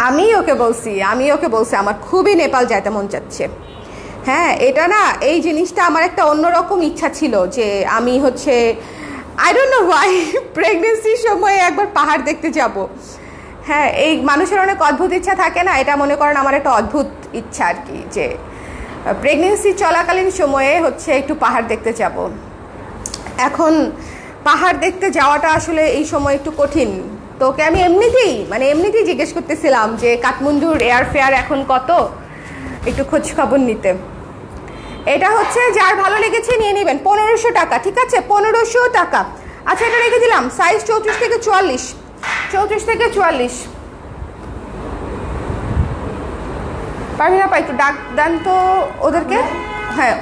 আমি ওকে বলছি আমার খুবই নেপাল যাইতে মন চাচ্ছে। হ্যাঁ এটা না, এই জিনিসটা আমার একটা অন্যরকম ইচ্ছা ছিল যে আমি হচ্ছে আই ডোন্ট নো হোয়াই প্রেগনেন্সির সময় একবার পাহাড় দেখতে যাব। হ্যাঁ এই মানুষের অনেক অদ্ভুত ইচ্ছা থাকে না, এটা মনে করেন আমার একটা অদ্ভুত ইচ্ছা আর কি, যে প্রেগনেন্সি চলাকালীন সময়ে হচ্ছে একটু পাহাড় দেখতে যাব। এখন পাহাড় দেখতে যাওয়াটা আসলে এই সময় একটু কঠিন, তোকে আমি এমনিতেই জিজ্ঞেস করতেছিলাম যে কাঠমান্ডুর এয়ার ফেয়ার এখন কত, একটু খোঁজ খবর নিতে। এটা হচ্ছে যার ভালো লেগেছে নিয়ে নেবেন, 1500 টাকা, ঠিক আছে? 1500 টাকা। আচ্ছা এটা রেখে দিলাম, সাইজ 34 থেকে 44, 34 থেকে 44। পারবি না একটু ডাক দেন তো ওদেরকে। হ্যাঁ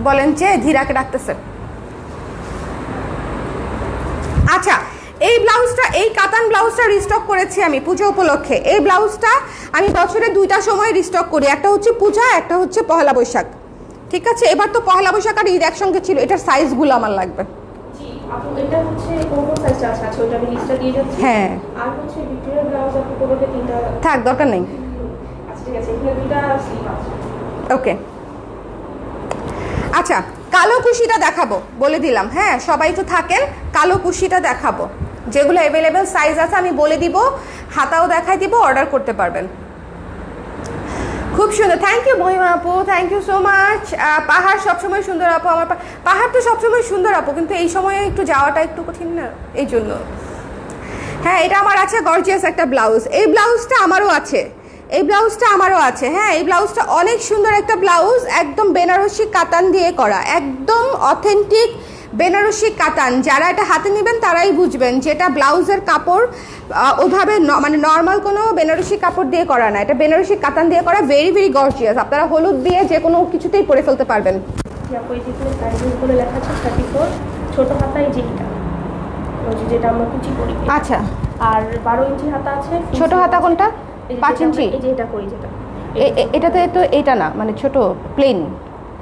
বলেন যে ধীরাকে ডাকতেছে। আচ্ছা এই ব্লাউজটা, এই কাতান ব্লাউজটা রিস্টক করেছি আমি পুজো উপলক্ষে। এই ব্লাউজটা আমি বছরে 2টা সময় রিস্টক করি, একটা হচ্ছে পূজা, একটা হচ্ছে পহেলা বৈশাখ, ঠিক আছে? এবার তো পহেলা বৈশাখ আর ঈদ একসঙ্গে ছিল, এটার সাইজগুলো আমার লাগবে। জি আপু এটা হচ্ছে কোন সাইজটা আছে? আচ্ছা ওটা আমি লিস্টটা দিয়ে যাচ্ছি। হ্যাঁ আর হচ্ছে ভিক্টোরিয়া ব্লাউজ আপু কোনোটা 3টা থাক, দরকার নেই। আচ্ছা ঠিক আছে, এখানে 2টা স্লিপ আছে। ওকে আচ্ছা কালো কুশিটা দেখাবো বলে দিলাম, হ্যাঁ সবাই তো থাকেন, কালো কুশিটা দেখাবো, যেগুলো অ্যাভেলেবেল সাইজ আছে আমি বলে দিব, হাতাও দেখাই দিব, অর্ডার করতে পারবেন। খুব সুন্দর, থ্যাংক ইউ মহিমা আপু, থ্যাংক ইউ সো মাচ। পাহাড় সবসময় সুন্দর আপু, আমার পাহাড় তো সবসময় সুন্দর আপু, কিন্তু এই সময়ে একটু যাওয়াটা একটু কঠিন না, এই জন্য। হ্যাঁ এটা আমার আছে গর্জিয়াস একটা ব্লাউজ, এই ব্লাউজটা আমারও আছে, এই ব্লাউজটা আমারও আছে। হ্যাঁ এই ব্লাউজটা অনেক সুন্দর একটা ব্লাউজ, একদম বেনারসি কাতান দিয়ে করা, একদম অথেন্টিক বেনারসি কাতান। যারা এটা হাতে নেবেন তারাই বুঝবেন যেটা ব্লাউজের কাপড় ওইভাবে মানে নর্মাল কোনো বেনারসি কাপড় দিয়ে করা না, এটা বেনারসি কাতান দিয়ে করা, ভেরি ভেরি গর্জিয়াস। আপনারা হলুদ দিয়ে যে কোনো কিছুতেই পরে ফেলতে পারবেন। সাইজগুলো লেখা আছে 34, ছোট হাতায় যেটা যেটা আমরা কুচি করি। আচ্ছা আর 12 ইঞ্চি হাতা আছে। ছোট হাতা কোনটা? 5 ইঞ্চি। এই যে এটা করি যেটা এটাতে তো এটা না, মানে ছোট প্লেন।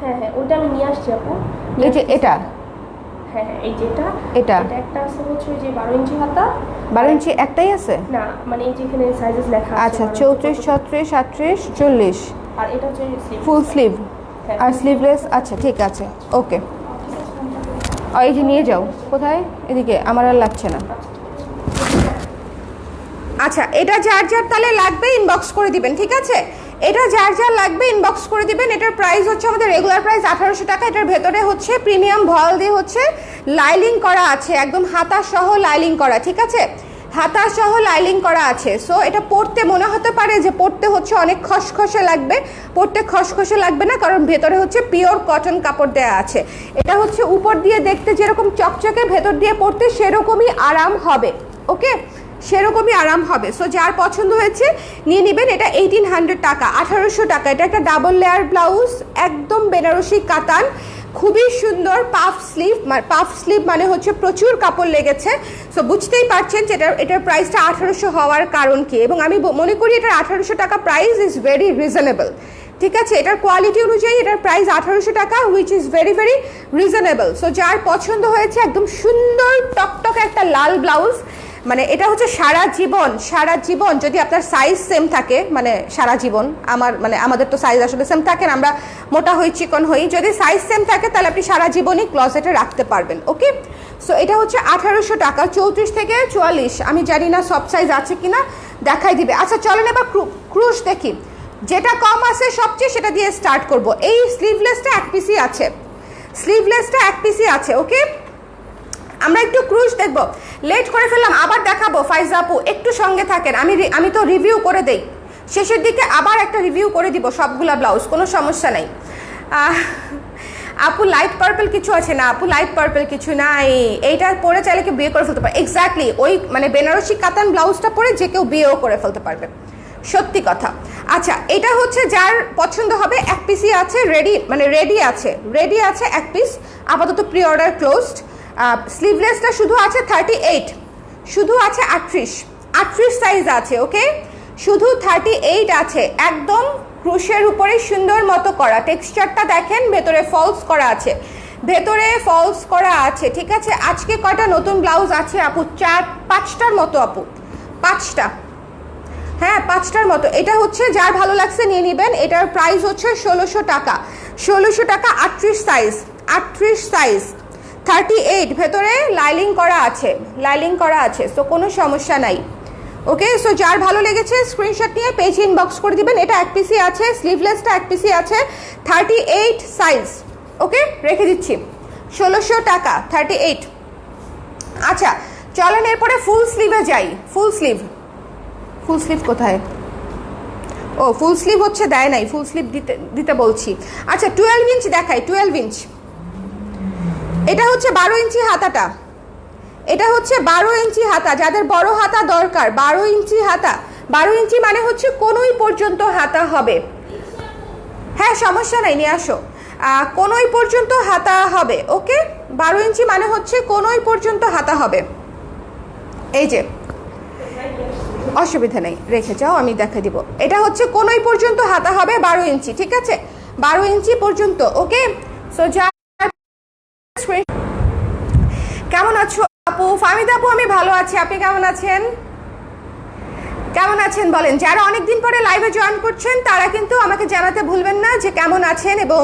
হ্যাঁ হ্যাঁ, ওইটা আমি নিয়ে আসছি আপু। এই যে এটা, হ্যাঁ হ্যাঁ, এই যেটা এটা একটা আছে হচ্ছে ওই যে 12 ইঞ্চি হাতা। 12 ইঞ্চি একটাই আছে না মানে এই যে এখানে সাইজেস লেখা আছে। আচ্ছা, 34, 36, 38, 40। আর এটা হচ্ছে ফুল স্লিভ হ্যাঁ। আর স্লিভলেস। আচ্ছা ঠিক আছে, ওকে। এই যে নিয়ে যাও। কোথায়? এদিকে, আমার আর লাগছে না। আচ্ছা, এটা যার যার তাহলে লাগবে ইনবক্স করে দিবেন, ঠিক আছে? এটা যার যার লাগবে ইনবক্স করে দিবেন। এটার প্রাইস হচ্ছে আমাদের রেগুলার প্রাইস 1800 টাকা। এটার ভেতরে হচ্ছে প্রিমিয়াম ভয়েল দিয়ে হচ্ছে লাইলিং করা আছে, একদম হাতা সহ লাইলিং করা, ঠিক আছে? হাতা সহ লাইলিং করা আছে। সো এটা পরতে মনে হতে পারে যে পরতে হচ্ছে অনেক খসখসে লাগবে, পরতে খসখসে লাগবে না, কারণ ভেতরে হচ্ছে পিওর কটন কাপড় দেওয়া আছে। এটা হচ্ছে উপর দিয়ে দেখতে যেরকম চকচকে, ভেতর দিয়ে পরতে সেরকমই আরাম হবে, ওকে? সেরকমই আরাম হবে। সো যার পছন্দ হয়েছে নিয়ে নেবেন। এটা 1800 টাকা, 1800 টাকা। এটা একটা ডাবল লেয়ার ব্লাউজ, একদম বেনারসি কাতান, খুবই সুন্দর। পাফ স্লিভ মানে হচ্ছে প্রচুর কাপড় লেগেছে। সো বুঝতেই পারছেন যে এটার প্রাইসটা 1800 হওয়ার কারণ কি, এবং আমি মনে করি এটার 1800 টাকা প্রাইস ইজ ভেরি রিজনেবল, ঠিক আছে? এটার কোয়ালিটি অনুযায়ী এটার প্রাইস 1800 টাকা, which is very very reasonable. So যার পছন্দ হয়েছে, একদম সুন্দর টকটক একটা লাল ব্লাউজ, মানে এটা হচ্ছে সারা জীবন যদি আপনার সাইজ সেম থাকে, মানে সারা জীবন আমাদের তো সাইজ আসলে সেম থাকে না, আমরা মোটা হই চিকন হই, যদি সাইজ সেম থাকে তাহলে আপনি সারা জীবনই ক্লজেটে রাখতে পারবেন, ওকে? সো এটা হচ্ছে 1800 টাকা, 34 থেকে 44। আমি জানি না সব সাইজ আছে কিনা, দেখাই দিবে। আচ্ছা চলেন এবার ক্রুশ দেখি, যেটা কম আছে সবচেয়ে সেটা দিয়ে স্টার্ট করব। এই স্লিভলেসটা এক পিসি আছে, ওকে? আমরা একটু ক্রুশ দেখব। লেট করে ফেললাম, আবার দেখাবো। ফাইজা আপু একটু সঙ্গে থাকেন, আমি তো রিভিউ করে দেই, শেষের দিকে আবার একটা রিভিউ করে দিব সবগুলা ব্লাউজ, কোনো সমস্যা নাই। আপু লাইট পার্পল কিছু আছে না? আপু লাইট পার্পল কিছু নাই। এইটা পরে চাইলে কেউ বিয়ে করে ফেলতে পারে। এক্স্যাক্টলি, ওই মানে বেনারসি কাতান ব্লাউজটা পরে যে কেউ বিয়েও করে ফেলতে পারবে, সত্যি কথা। আচ্ছা, এটা হচ্ছে যার পছন্দ হবে, এক পিসই আছে, রেডি আছে এক পিস, আপাতত প্রি অর্ডার ক্লোজড। স্লিভলেসটা শুধু আছে 38, শুধু আছে 38 সাইজ আছে, ওকে? শুধু 38 আছে, একদম ক্রুশের উপরে সুন্দর মতো করা। টেক্সচারটা দেখেন, ভেতরে ফলস করা আছে, ঠিক আছে? আজকে কয়টা নতুন ব্লাউজ আছে আপু? 4-5টার মতো আপু, 5টা, হ্যাঁ 5টার মতো। এটা হচ্ছে যার ভালো লাগছে নিয়ে নেবেন। এটার প্রাইস হচ্ছে 1600 টাকা, 38 সাইজ, 38, ভেতরে লাইলিং করা আছে, সো কোনো সমস্যা নাই, ওকে? সো যার ভালো লেগেছে স্ক্রিনশট নিয়ে পেজ ইনবক্স করে দিবেন। এটা এক পিসি আছে, স্লিভলেসটা এক পিসি আছে, 38 সাইজ, ওকে? রেখে দিচ্ছি 1600 টাকা, 38। আচ্ছা চলেন এরপরে ফুল স্লিভে যাই। ফুল স্লিভ কোথায়? ও ফুল স্লিভ হচ্ছে দেয় নাই, ফুল স্লিভ দিতে বলছি। আচ্ছা 12 ইঞ্চ দেখাই, 12 ইঞ্চ। এটা হচ্ছে 12 ইঞ্চি হাতাটা, এটা হচ্ছে 12 ইঞ্চি হাতা। যাদের বড় হাতা দরকার, 12 ইঞ্চি হাতা। 12 ইঞ্চি মানে হচ্ছে কোনোই পর্যন্ত হাতা হবে, হ্যাঁ সমস্যা নাই, নিয়ে আসো। কোনোই পর্যন্ত হাতা হবে, ওকে? 12 ইঞ্চি মানে হচ্ছে কোনোই পর্যন্ত হাতা হবে। এই যে, অসুবিধা নেই, রেখে যাও, আমি দেখা দিব। এটা হচ্ছে কোনোই পর্যন্ত হাতা হবে, 12 ইঞ্চি, ঠিক আছে? 12 ইঞ্চি পর্যন্ত, ওকে? সো যা, কেমন আছো আপু? ফাহমিদা আপু আমি ভালো আছি, আপনি কেমন আছেন? বলেন। যারা অনেকদিন পরে লাইভে জয়েন করছেন তারা কিন্তু আমাকে জানাতে ভুলবেন না যে কেমন আছেন এবং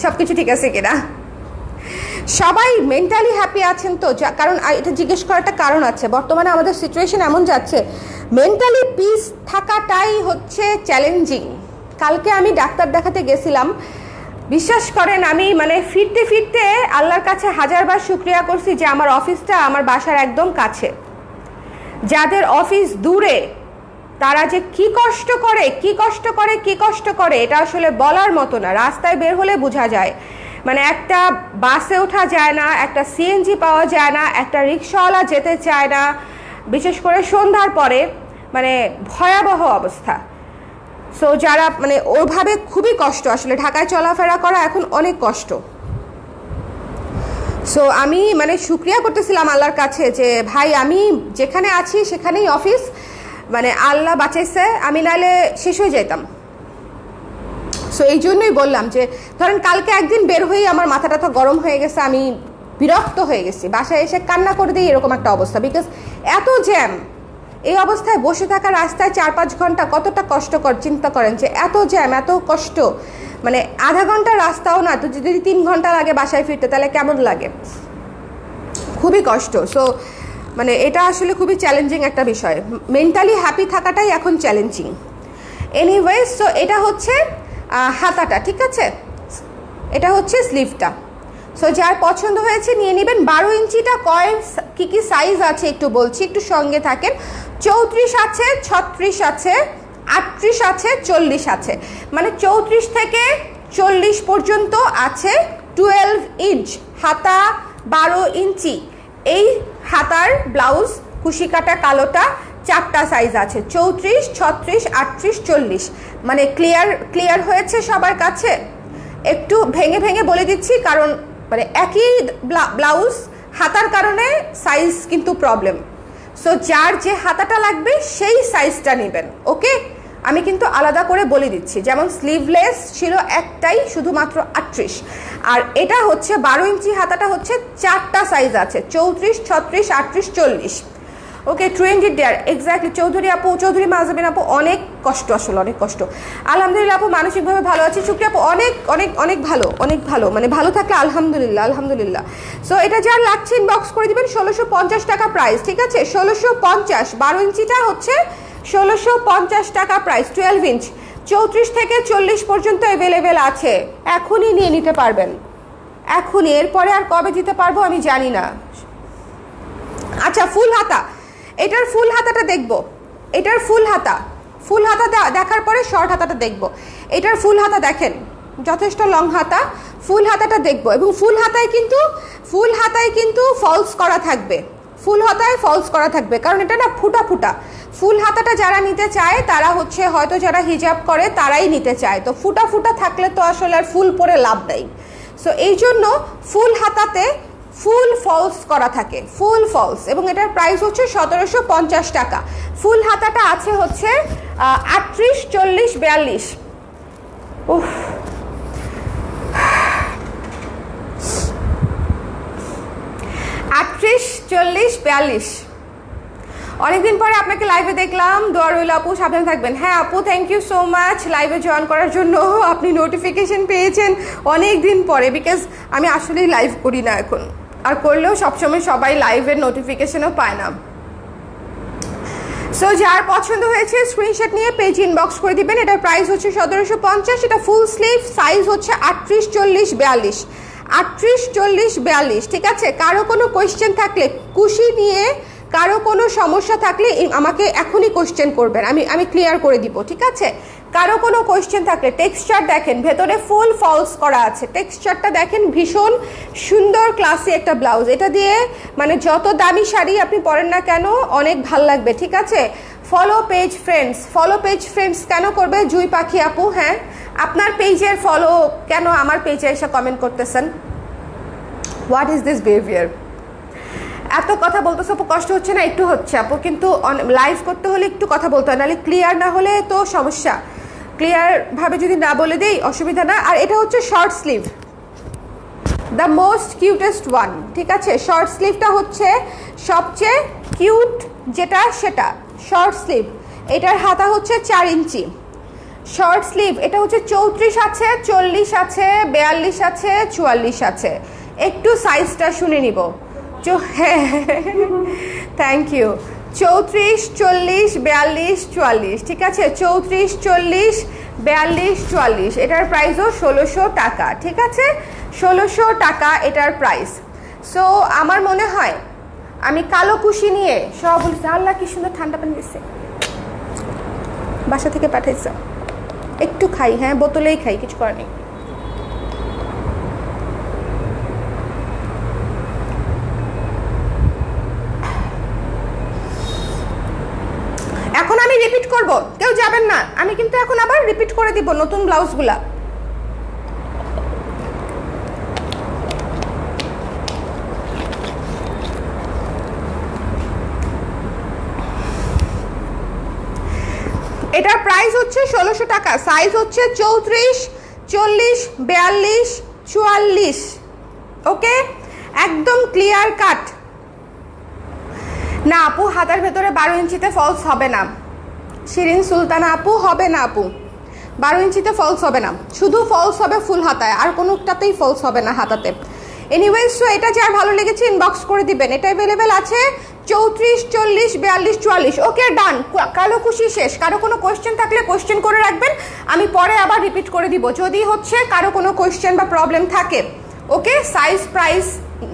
সবকিছু ঠিক আছে কিনা। সবাই মেন্টালি হ্যাপি আছেন তো? কারণ এটা জিজ্ঞেস করাটা কারণ আছে, বর্তমানে আমাদের সিচুয়েশন এমন যাচ্ছে, মেন্টালি পিস থাকাটাই হচ্ছে চ্যালেঞ্জিং। কালকে আমি ডাক্তার দেখাতে গেছিলাম, বিশ্বাস করেন আমি মানে ফিরতে আল্লাহর কাছে হাজারবার শুকরিয়া করছি যে আমার অফিসটা আমার বাসার একদম কাছে। যাদের অফিস দূরে তারা যে কি কষ্ট করে এটা আসলে বলার মতো না। রাস্তায় বের হলে বোঝা যায়, মানে একটা বাসে ওঠা যায় না, একটা সিএনজি পাওয়া যায় না, একটা রিক্সাওয়ালা যেতে চায় না, বিশেষ করে সন্ধ্যার পরে, মানে ভয়াবহ অবস্থা। সো যারা মানে ওইভাবে খুবই কষ্ট, আসলে ঢাকায় চলাফেরা করা এখন অনেক কষ্ট। সো আমি মানে শুকরিয়া করতেছিলাম আল্লাহর কাছে যে ভাই আমি যেখানে আছি সেখানেই অফিস, মানে আল্লাহ বাঁচাইছে, আমি নাহলে শেষ হয়ে যেতাম। সো এই জন্যই বললাম যে ধরেন কালকে একদিন বের হয়েই আমার মাথাটা তো গরম হয়ে গেছে, আমি বিরক্ত হয়ে গেছি, বাসায় এসে কান্না করে দিই এরকম একটা অবস্থা। বিকজ এত জ্যাম, এই অবস্থায় বসে থাকা রাস্তায় 4-5 ঘন্টা কতটা কষ্টকর, চিন্তা করেন যে এত জ্যাম, এত কষ্ট, মানে আধা ঘন্টা রাস্তাও না, তো যদি 3 ঘন্টা লাগে বাসায় ফিরতে তাহলে কেমন লাগে, খুবই কষ্ট। সো মানে এটা আসলে খুবই চ্যালেঞ্জিং একটা বিষয়, মেন্টালি হ্যাপি থাকাটাই এখন চ্যালেঞ্জিং। এনিওয়েজ, সো এটা হচ্ছে হাতাটা, ঠিক আছে, এটা হচ্ছে স্লিভটা। সো যার পছন্দ হয়েছে নিয়ে নেবেন। 12 ইঞ্চিটা কী কী সাইজ আছে একটু বলছি, একটু সঙ্গে থাকেন। 34 আছে, 36 আছে, 38 আছে, 40 আছে, মানে 34 থেকে 40 পর্যন্ত আছে। 12 ইঞ্চ হাতা, 12 ইঞ্চি এই হাতার ব্লাউজ কুশি কাটা কালোটা 4টা সাইজ আছে, 34, 36, 38, 40। মানে ক্লিয়ার হয়েছে সবার কাছে? একটু ভেঙে ভেঙে বলে দিচ্ছি, কারণ মানে একই ব্লাউজ হাতার কারণে সাইজ কিন্তু প্রবলেম। সো যার যে হাতাটা লাগবে সেই সাইজটা নেবেন, ওকে? আমি কিন্তু আলাদা করে বলে দিচ্ছি, যেমন স্লিভলেস ছিল একটাই শুধুমাত্র 38, আর এটা হচ্ছে 12 ইঞ্চি হাতাটা হচ্ছে 4টা সাইজ আছে, 34, 36, 38, 40। ওকে, ট্রেন্ডি ডেয়ার, এক্স্যাক্টলি। চৌধুরী আপু, চৌধুরী মাহজাবিন আপু, অনেক কষ্ট, আসলে অনেক কষ্ট। আলহামদুলিল্লাহ আপু, মানসিকভাবে ভালো আছি। শুক্রিয়া আপু, অনেক অনেক অনেক ভালো, অনেক ভালো, মানে ভালো থাকলে আলহামদুলিল্লাহ, আলহামদুলিল্লাহ। সো এটা যার লাগছে ইনবক্স করে দিবেন। 1650 টাকা প্রাইস, ঠিক আছে? 1650, 12 ইঞ্চিটা হচ্ছে 1650 টাকা প্রাইস। 12 ইঞ্চ 34 থেকে 40 পর্যন্ত অ্যাভেলেবেল আছে, এখনই নিয়ে নিতে পারবেন, এখনই। এরপরে আর কবে দিতে পারবো আমি জানি না। আচ্ছা, ফুল হাতা, এটার ফুল হাতাটা দেখবো, এটার ফুল হাতা দেখার পরে শর্ট হাতাটা দেখবো। এটার ফুল হাতা দেখেন, যথেষ্ট লং হাতা, ফুল হাতাটা দেখবো। এবং ফুল হাতায় কিন্তু ফলস করা থাকবে, ফুল হাতায় ফলস করা থাকবে, কারণ এটা না ফুটা ফুটা। ফুল হাতাটা যারা নিতে চায় তারা হচ্ছে হয়তো যারা হিজাব করে তারাই নিতে চায়, তো ফুটা ফুটা থাকলে তো আসলে আর ফুল পরে লাভ নেই। সো এই জন্য ফুল হাতাতে ফুল ফলস করা থাকে, ফুল ফলস, এবং এটার প্রাইস হচ্ছে 1750 টাকা। ফুল হাতাটা আছে হচ্ছে 38, 40, 42। উফ, 38, 40, 42। অনেকদিন পরে আপনাকে লাইভে দেখলাম, দোয়া রইল আপু, সাবধানে থাকবেন। হ্যাঁ আপু, থ্যাংক ইউ সো মাচ লাইভে জয়েন করার জন্য। আপনি নোটিফিকেশন পেয়েছেন অনেক দিন পরে, বিকজ আমি আসলেই লাইভ করি না এখন, আর করলেও সবসময় সবাই লাইভের নোটিফিকেশনও পায় না। সো যার পছন্দ হয়েছে স্ক্রিনশট নিয়ে পেজ ইনবক্স করে দিবেন। এটার প্রাইস হচ্ছে 1750, এটা ফুল স্লিভ, সাইজ হচ্ছে 38, 40, 42, 38, 40, 42, ঠিক আছে? কারো কোনো কোয়েশ্চেন থাকলে, কুশি নিয়ে কারো কোনো সমস্যা থাকলে আমাকে এখনই কোয়েশ্চেন করবেন, আমি ক্লিয়ার করে দিব, ঠিক আছে? কারো কোনো কোয়েশ্চেন থাকলে, টেক্সচার দেখেন, ভেতরে ফুল ফলস করা আছে, টেক্সচারটা দেখেন, ভীষণ সুন্দর ক্লাসি একটা ব্লাউজ। এটা দিয়ে মানে যত দামি শাড়ি আপনি পরেন না কেন অনেক ভাল লাগবে, ঠিক আছে? ফলো পেজ ফ্রেন্ডস কেন করবে জুই পাখি আপু? হ্যাঁ, আপনার পেজের ফলো কেন আমার পেজে এসে কমেন্ট করতেছেন? What is this behaviour? এত কথা বলতেছে আপু, কষ্ট হচ্ছে না? একটু হচ্ছে আপু, কিন্তু লাইভ করতে হলে একটু কথা বলতে হয়, নাহলে ক্লিয়ার না হলে তো সমস্যা। ক্লিয়ারভাবে যদি না বলে দেই অসুবিধা না। আর এটা হচ্ছে short sleeve, the most cutest one, ঠিক আছে? শর্ট স্লিভটা হচ্ছে সবচেয়ে কিউট যেটা, সেটা শর্ট স্লিভ। এটার হাতা হচ্ছে 4 ইঞ্চি শর্ট স্লিভ। এটা হচ্ছে 34 আছে, 40 আছে, 42 আছে, 44 আছে। একটু সাইজটা শুনে নিব। Thank you. 34, 40, 42, 44, ঠিক আছে? 34, 40, 42, 44। এটার প্রাইসও 1600 টাকা, ঠিক আছে? 1600 টাকা এটার প্রাইস। সো আমার মনে হয় আমি কালো কুশি নিয়ে সব বলছি। আল্লাহ কি সুন্দর ঠান্ডা পানি দিচ্ছে, বাসা থেকে পাঠাইছে। একটু খাই, হ্যাঁ বোতলেই খাই, কিছু করার নেই। এখন আমি রিপিট করব, কেউ যাবেন না, আমি কিন্তু এখন আবার রিপিট করে দিব নতুন ব্লাউজগুলা। এটার প্রাইস হচ্ছে 1600 টাকা, সাইজ হচ্ছে 34, 40, 42, 44। ওকে, একদম ক্লিয়ার কাট। না আপু, হাতার ভেতরে 12 ইঞ্চিতে ফলস হবে না। শিরিন সুলতানা আপু, হবে না আপু, 12 ইঞ্চিতে ফলস হবে না, শুধু ফলস হবে ফুল হাতায়, আর কোনোটাতেই ফলস হবে না হাতাতে। এনিওয়েজ, সো এটা যার ভালো লেগেছে ইনবক্স করে দিবেন। এটা অ্যাভেলেবেল আছে 34, 40, 42, 44। ওকে, ডান। কালো কুশি শেষ। কারো কোনো কোয়েশ্চেন থাকলে কোয়েশ্চেন করে রাখবেন, আমি পরে আবার রিপিট করে দিব যদি হচ্ছে কারো কোনো কোয়েশ্চেন বা প্রবলেম থাকে। ওকে, সাইজ প্রাইস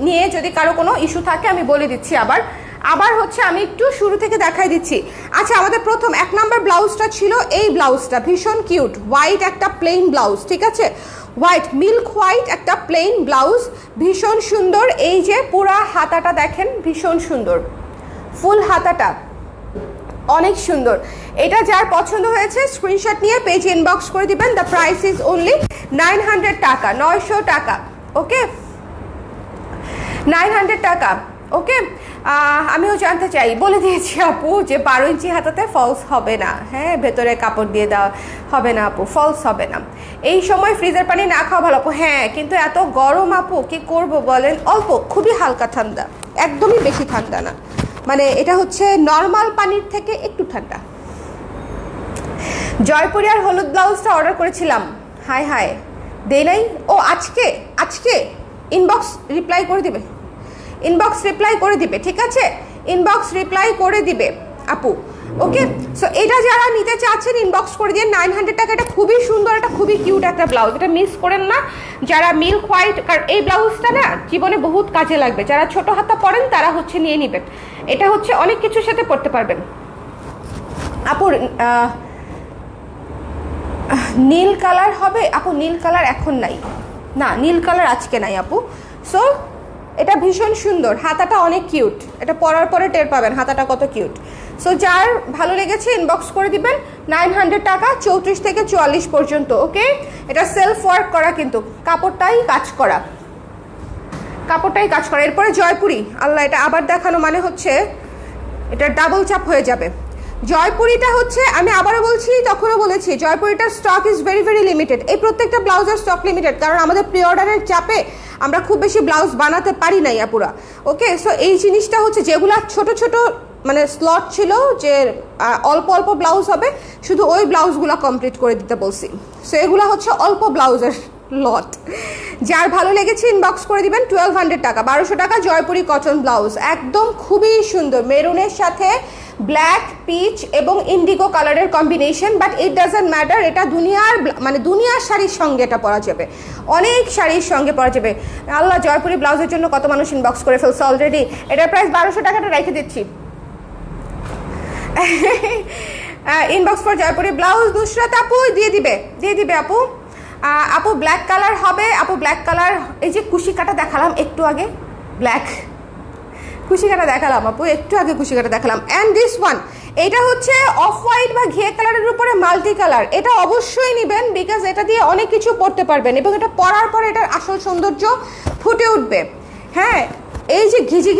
নিয়ে যদি কারো কোনো ইস্যু থাকে আমি বলে দিচ্ছি। আবার হচ্ছে আমি একটু শুরু থেকে দেখাই দিচ্ছি। আচ্ছা, আমাদের প্রথম 1 নাম্বার ব্লাউজটা ছিল এই ব্লাউজটা, ভীষণ কিউট, হোয়াইট একটা প্লেন ব্লাউজ, ঠিক আছে, হোয়াইট, মিল্ক হোয়াইট একটা প্লেন ব্লাউজ, ভীষণ সুন্দর। এই যে পুরা হাতাটা দেখেন, ভীষণ সুন্দর, ফুল হাতাটা অনেক সুন্দর। এটা যার পছন্দ হয়েছে স্ক্রিনশট নিয়ে পেজ ইনবক্স করে দিবেন। দ্য প্রাইস ইজ অনলি 900 টাকা, 900 টাকা। ওকে, 900 টাকা। ওকে, আমিও জানতে চাই, বলে দিয়েছি আপু যে 12 ইঞ্চি হাতাতে ফলস হবে না। হ্যাঁ, ভেতরে কাপড় দিয়ে দেওয়া হবে না আপু, ফলস হবে না। এই সময় ফ্রিজের পানি না খাওয়া ভালো আপু। হ্যাঁ, কিন্তু এত গরম আপু, কি করব বলেন? অল্প, খুবই হালকা ঠান্ডা, একদমই বেশি ঠান্ডা না, মানে এটা হচ্ছে নর্মাল পানির থেকে একটু ঠান্ডা। জয়পুরিয়ার হলুদ ব্লাউজটা অর্ডার করেছিলাম, হাই হাই দেই নাই। ও আজকে ইনবক্স রিপ্লাই করে দিবে, ইনবক্স রিপ্লাই করে দিবে, ঠিক আছে, ইনবক্স রিপ্লাই করে দিবে আপু। ওকে, সো এটা যারা নিতে চাচ্ছেন ইনবক্স করে দিয়ে। 900 টাকা, এটা খুবই সুন্দর, এটা খুবই কিউট একটা ব্লাউজ, এটা মিস করেন না। যারা মিল্ক হোয়াইট, কারণ এই ব্লাউজটা না জীবনে বহুত কাজে লাগবে, যারা ছোট হাতা পরেন তারা হচ্ছে নিয়ে নেবেন। এটা হচ্ছে অনেক কিছুর সাথে পরতে পারবেন আপু। নীল কালার হবে আপু, নীল কালার এখন নাই, না নীল কালার আজকে নাই আপু। সো এটা ভীষণ সুন্দর, হাতাটা অনেক কিউট, এটা পরার পরে টের পাবেন হাতাটা কত কিউট। সো যার ভালো লেগেছে ইনবক্স করে দিবেন। 900 টাকা, 34 থেকে 44 পর্যন্ত। ওকে, এটা সেলফ ওয়ার্ক করা, কিন্তু কাপড়টাই কাজ করা, কাপড়টাই কাজ করা। এরপরে জয়পুরি, আল্লাহ, এটা আবার দেখানো মানে হচ্ছে এটা ডাবল চাপ হয়ে যাবে। জয়পুরিটা হচ্ছে, আমি আবারও বলছি, তখনও বলেছি, জয়পুরিটার stock is very very limited. এই প্রত্যেকটা ব্লাউজের স্টক লিমিটেড, কারণ আমাদের প্রি অর্ডারের চাপে আমরা খুব বেশি ব্লাউজ বানাতে পারি নাই আপুরা। ওকে, সো এই জিনিসটা হচ্ছে যেগুলো ছোট ছোট মানে স্লট ছিল যে অল্প অল্প ব্লাউজ হবে, শুধু ওই ব্লাউজগুলো কমপ্লিট করে দিতে বলছি। সো এগুলো হচ্ছে অল্প ব্লাউজের লট। যার ভালো লেগেছে ইনবক্স করে দিবেন। 1200 টাকা, 1200 টাকা জয়পুরি কটন ব্লাউজ, একদম খুবই সুন্দর, মেরুনের সাথে ব্ল্যাক, পিচ এবং ইন্ডিগো কালারের combination. But it doesn't matter, এটা দুনিয়ার শাড়ির সঙ্গে এটা পরা যাবে, অনেক শাড়ির সঙ্গে পরা যাবে। আল্লাহ, জয়পুরি ব্লাউজের জন্য কত মানুষ ইনবক্স করে ফেলছে অলরেডি। এটার প্রাইস 1200 টাকাটা রেখে দিচ্ছি। Inbox for Jaipuri blouse Nusrat আপু দিয়ে দিবে আপু। আপু ব্ল্যাক কালার হবে আপু, ব্ল্যাক কালার, এই যে কুশি কাটা দেখালাম একটু আগে, ব্ল্যাক কুশি কাটা দেখালাম আপু, একটু আগে কুশি কাটা দেখালাম। অ্যান্ড দিস ওয়ান, এটা হচ্ছে অফ হোয়াইট বা ঘিয়ে কালারের উপরে মাল্টি কালার। এটা অবশ্যই নেবেন, বিকজ এটা দিয়ে অনেক কিছু পরতে পারবেন এবং এটা পরার পরে এটার আসল সৌন্দর্য ফুটে উঠবে। হ্যাঁ, এই যে ঘিজি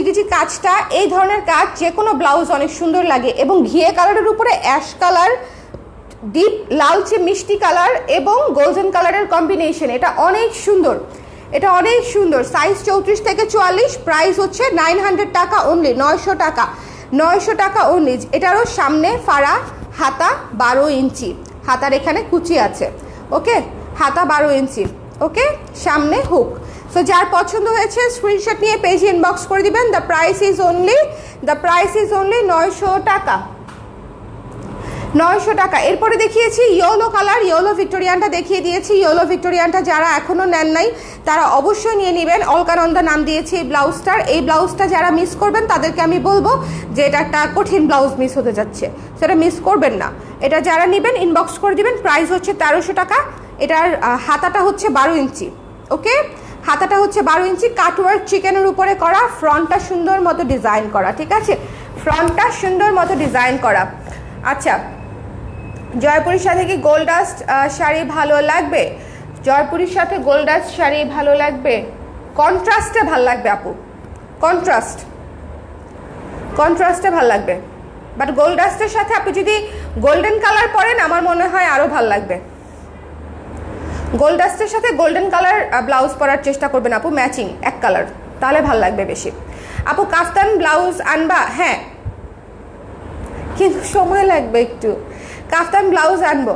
ঘিজি কাজটা, এই ধরনের কাজ যে কোনো ব্লাউজ অনেক সুন্দর লাগে। এবং ঘিয়ে কালারের উপরে অ্যাশ কালার, ডিপ লালচে মিষ্টি কালার এবং গোল্ডেন কালারের কম্বিনেশন, এটা অনেক সুন্দর, এটা অনেক সুন্দর। সাইজ 34 থেকে 44, প্রাইস হচ্ছে 900 টাকা অনলি, 900 টাকা, 900 টাকা অনলি। এটারও সামনে ফাড়া, হাতা 12 ইঞ্চি, হাতার এখানে কুচি আছে। ওকে, হাতা 12 ইঞ্চি। ওকে, সামনে হুক। সো যার পছন্দ হয়েছে স্ক্রিনশট নিয়ে পেজে ইনবক্স করে দিবেন। দ্য প্রাইস ইজ অনলি 900 টাকা, 900 টাকা। এরপরে দেখিয়েছি ইয়েলো কালার, ইয়েলো ভিক্টোরিয়ানটা দেখিয়ে দিয়েছি। ইয়েলো ভিক্টোরিয়ানটা যারা এখনও নেন নাই তারা অবশ্যই নিয়ে নেবেন। অলকানন্দা নাম দিয়েছি এই ব্লাউজটার। এই ব্লাউজটা যারা মিস করবেন তাদেরকে আমি বলবো যে এটা একটা কঠিন ব্লাউজ মিস হতে যাচ্ছে, সেটা মিস করবেন না। এটা যারা নেবেন ইনবক্স করে দিবেন। প্রাইস হচ্ছে 1300 টাকা। এটার হাতাটা হচ্ছে 12 ইঞ্চি। ওকে, হাতাটা হচ্ছে 12 ইঞ্চি, কাটওয়ার্ক চিকেনের উপরে করা, ফ্রন্টটা সুন্দর মতো ডিজাইন করা, ঠিক আছে, ফ্রন্টটা সুন্দর মতো ডিজাইন করা। আচ্ছা, জয়পুরির সাথে কি গোল্ড ডাস্ট শাড়ি ভালো লাগবে? জয়পুরির সাথে গোল্ড ডাস্ট শাড়ি ভালো লাগবে, কন্ট্রাস্টে ভালো লাগবে আপু, কন্ট্রাস্টে ভালো লাগবে। বাট গোল্ড ডাস্টের সাথে আপনি যদি গোল্ডেন কালার পরেন আমার মনে হয় আরও ভালো লাগবে। গোল্ড ডাস্টের সাথে গোল্ডেন কালার ব্লাউজ পরার চেষ্টা করবেন আপু, ম্যাচিং এক কালার, তাহলে ভাল লাগবে বেশি। আপু কাফতান ব্লাউজ আনবা? হ্যাঁ, কিন্তু সময় লাগবে একটু। কাফতান ব্লাউজ আনবো,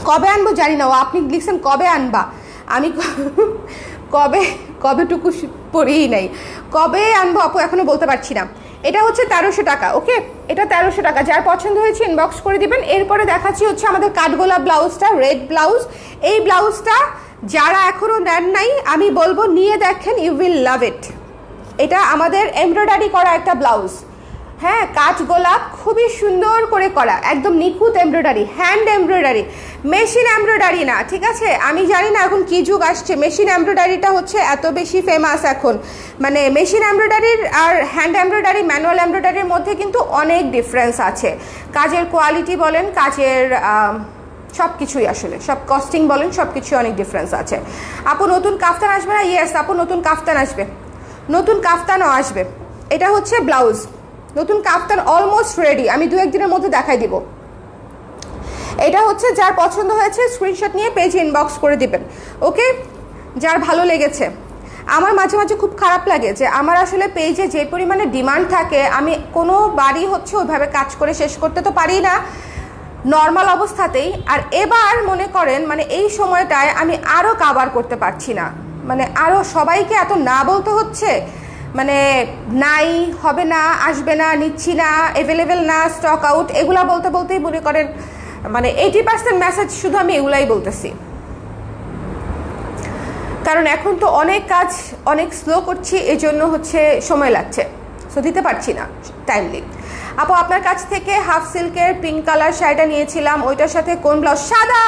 কবে আনবো জানি না। ও আপনি লিখছেন কবে আনবা, আমি কবে কবেটুকু পরেই নাই, কবে আনবো আপু এখনো বলতে পারছি না। এটা হচ্ছে 1300 টাকা। ওকে, এটা 1300 টাকা। যার পছন্দ হয়েছে ইনবক্স করে দিবেন। এরপরে দেখাচ্ছি হচ্ছে আমাদের কাঠগোলাপ ব্লাউজটা, রেড ব্লাউজ। এই ব্লাউজটা যারা এখনো নেন নাই আমি বলবো নিয়ে দেখেন, ইউ উইল লাভ ইট। এটা আমাদের এমব্রয়ডারি করা একটা ব্লাউজ, হ্যাঁ, কাঠগোলাপ খুবই সুন্দর করে করা, একদম নিখুঁত embroidery, hand embroidery, machine embroidery না, ঠিক আছে? আমি জানি না এখন কি যুগ আসছে, মেশিন এমব্রয়ডারিটা হচ্ছে এত বেশি ফেমাস এখন। মানে মেশিন এমব্রয়ডারির আর হ্যান্ড এমব্রয়ডারি, ম্যানুয়াল এমব্রয়ডারির মধ্যে কিন্তু অনেক ডিফারেন্স আছে। কাজের কোয়ালিটি বলেন, কাজের সব কিছুই, আসলে সব কস্টিং বলেন, সব কিছুই অনেক ডিফারেন্স আছে। আপু নতুন কাফতান আসবে না? ইয়েস আপু, নতুন কাফতান আসবে, নতুন কাফতানও আসবে। এটা হচ্ছে ব্লাউজ, নতুন কাফতান অলমোস্ট রেডি, আমি 2-1 দিনের মধ্যে দেখাই দিব। এটা হচ্ছে যার পছন্দ হয়েছে স্ক্রিনশট নিয়ে পেজে ইনবক্স করে দিবেন। ওকে, যার ভালো লেগেছে। আমার মাঝে মাঝে খুব খারাপ লাগে যে আমার আসলে পেজে যে পরিমাণে ডিমান্ড থাকে, আমি কোনো বাড়ি হচ্ছে ওইভাবে কাজ করে শেষ করতে তো পারি না নর্মাল অবস্থাতেই। আর এবার মনে করেন মানে এই সময়টায় আমি আরও কাভার করতে পারছি না, মানে আরও সবাইকে এত না বলতে হচ্ছে, মানে নাই, হবে না, আসবে না, নিচ্ছি না, অ্যাভেলেবেল না, স্টক আউট, এগুলা বলতে বলতেই মনে করেন মানে 80% মেসেজ শুধু আমি এগুলাই বলতেছি। কারণ এখন তো অনেক কাজ অনেক স্লো করছি, এই জন্য হচ্ছে সময় লাগছে, সো দিতে পারছি না টাইমলি। আপু আপনার কাছ থেকে হাফ সিল্কের পিঙ্ক কালার শাড়িটা নিয়েছিলাম, ওইটার সাথে কোন ব্লাউজ? সাদা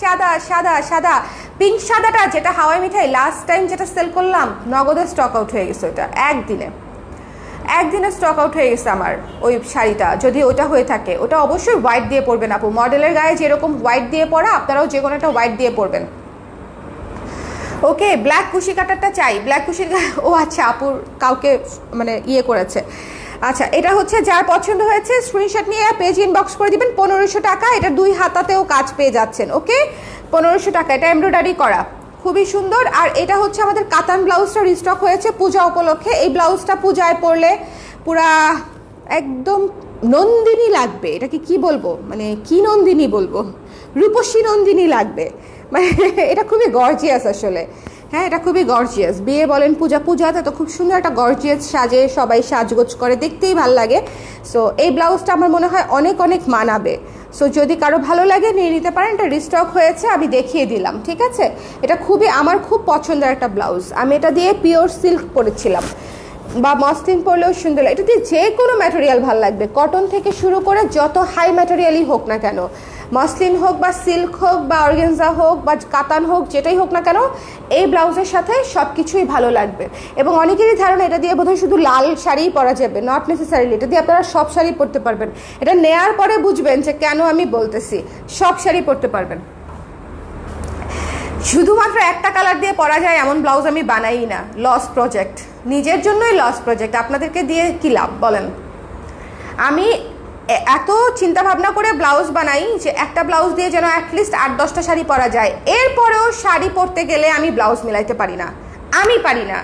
সাদা সাদা সাদা, পিঙ্ক সাদাটা, যেটা হাওয়াই মিঠাই লাস্ট টাইম যেটা সেল করলাম, নগদে স্টক আউট হয়ে গেছে। ওটা একদিনে স্টক আউট হয়ে গেছে আমার ওই শাড়িটা। যদি ওটা হয়ে থাকে, ওটা অবশ্যই হোয়াইট দিয়ে পরবেন আপু, মডেলের গায়ে যেরকম হোয়াইট দিয়ে পরা, আপনারাও যে কোনো একটা হোয়াইট দিয়ে পরবেন। ওকে, ব্ল্যাক কুশি কাটারটা চাই, ব্ল্যাক কুশির ও আচ্ছা, আপুর কাউকে মানে ইয়ে করেছে। আচ্ছা, এটা হচ্ছে যার পছন্দ হয়েছে স্ক্রিনশট নিয়ে পেজ ইনবক্স করে দিবেন। 1500 টাকা, এটা 2 হাতাতেও কাজ পেয়ে যাচ্ছেন। ওকে, 1500 টাকা, এটা এমব্রয়ডারি করা, খুবই সুন্দর। আর এটা হচ্ছে আমাদের কাতান ব্লাউজটা রিস্টক হয়েছে পূজা উপলক্ষে। এই ব্লাউজটা পূজায় পরলে পুরা একদম নন্দিনী লাগবে। এটাকে কি বলবো, মানে কি নন্দিনী বলবো, রূপসী নন্দিনী লাগবে, মানে এটা খুবই গর্জিয়াস আসলে। হ্যাঁ, এটা খুবই গর্জিয়াস। বিয়ে বলেন, পূজাতে তো খুব সুন্দর একটা গর্জিয়াস সাজে, সবাই সাজগোজ করে, দেখতেই ভাল লাগে। সো এই ব্লাউজটা আমার মনে হয় অনেক অনেক মানাবে। সো যদি কারো ভালো লাগে নিয়ে নিতে পারেন, এটা রিস্টক হয়েছে, আমি দেখিয়ে দিলাম, ঠিক আছে? এটা খুবই আমার খুব পছন্দের একটা ব্লাউজ। আমি এটা দিয়ে পিওর সিল্ক পরেছিলাম, বা মসলিন পরলেও সুন্দর লাগে। এটা দিয়ে যে কোনো ম্যাটেরিয়াল ভালো লাগবে, কটন থেকে শুরু করে যত হাই ম্যাটেরিয়ালই হোক না কেন, মসলিন হোক বা সিল্ক হোক বা অর্গেনজা হোক বা কাতান হোক, যেটাই হোক না কেন, এই ব্লাউজের সাথে সব কিছুই ভালো লাগবে। এবং অনেকেরই ধারণা এটা দিয়ে বোধহয় শুধু লাল শাড়িই পরা যাবে, নট নেসেসারিলি। এটা দিয়ে আপনারা সব শাড়ি পরতে পারবেন। এটা নেয়ার পরে বুঝবেন যে কেন আমি বলতেছি, সব শাড়ি পরতে পারবেন। শুধুমাত্র একটা কালার দিয়ে পরা যায় এমন ব্লাউজ আমি বানাই না, লস প্রজেক্ট, নিজের জন্যই লস প্রজেক্ট। আপনাদেরকে দিয়ে কি লাভ বলেন? আমি এত চিন্তা ভাবনা করে ব্লাউজ বানাই যে একটা ব্লাউজ দিয়ে যেন অ্যাটলিস্ট 8-10টা শাড়ি পরা যায়। এরপরেও শাড়ি পরতে গেলে আমি ব্লাউজ মিলাইতে পারি না, আমি পারি না।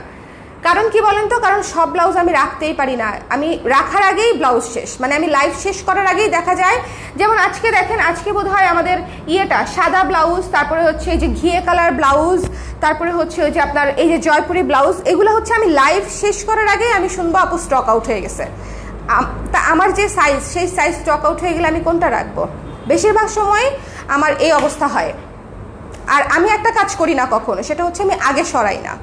কারণ কি বলেন তো, কারণ সব ব্লাউজ আমি রাখতেই পারি না। আমি রাখার আগেই ব্লাউজ শেষ, মানে আমি লাইভ শেষ করার আগেই দেখা যায়। যেমন আজকে দেখেন, আজকে বোধহয় আমাদের ইয়েটা সাদা ব্লাউজ, তারপরে হচ্ছে এই যে ঘিয়ে কালার ব্লাউজ, তারপরে হচ্ছে ওই যে আপনার এই যে জয়পুরি ব্লাউজ, এগুলো হচ্ছে আমি লাইভ শেষ করার আগেই আমি শুনবো আপু স্টক আউট হয়ে গেছে। তা আমার যে সাইজ, সেই সাইজ স্টক আউট হয়ে গেলে আমি কোনটা রাখবো? বেশিরভাগ সময় আমার এই অবস্থা হয়। আর আমি একটা কাজ করি না কখনো, সেটা হচ্ছে আমি আগে সরাই না।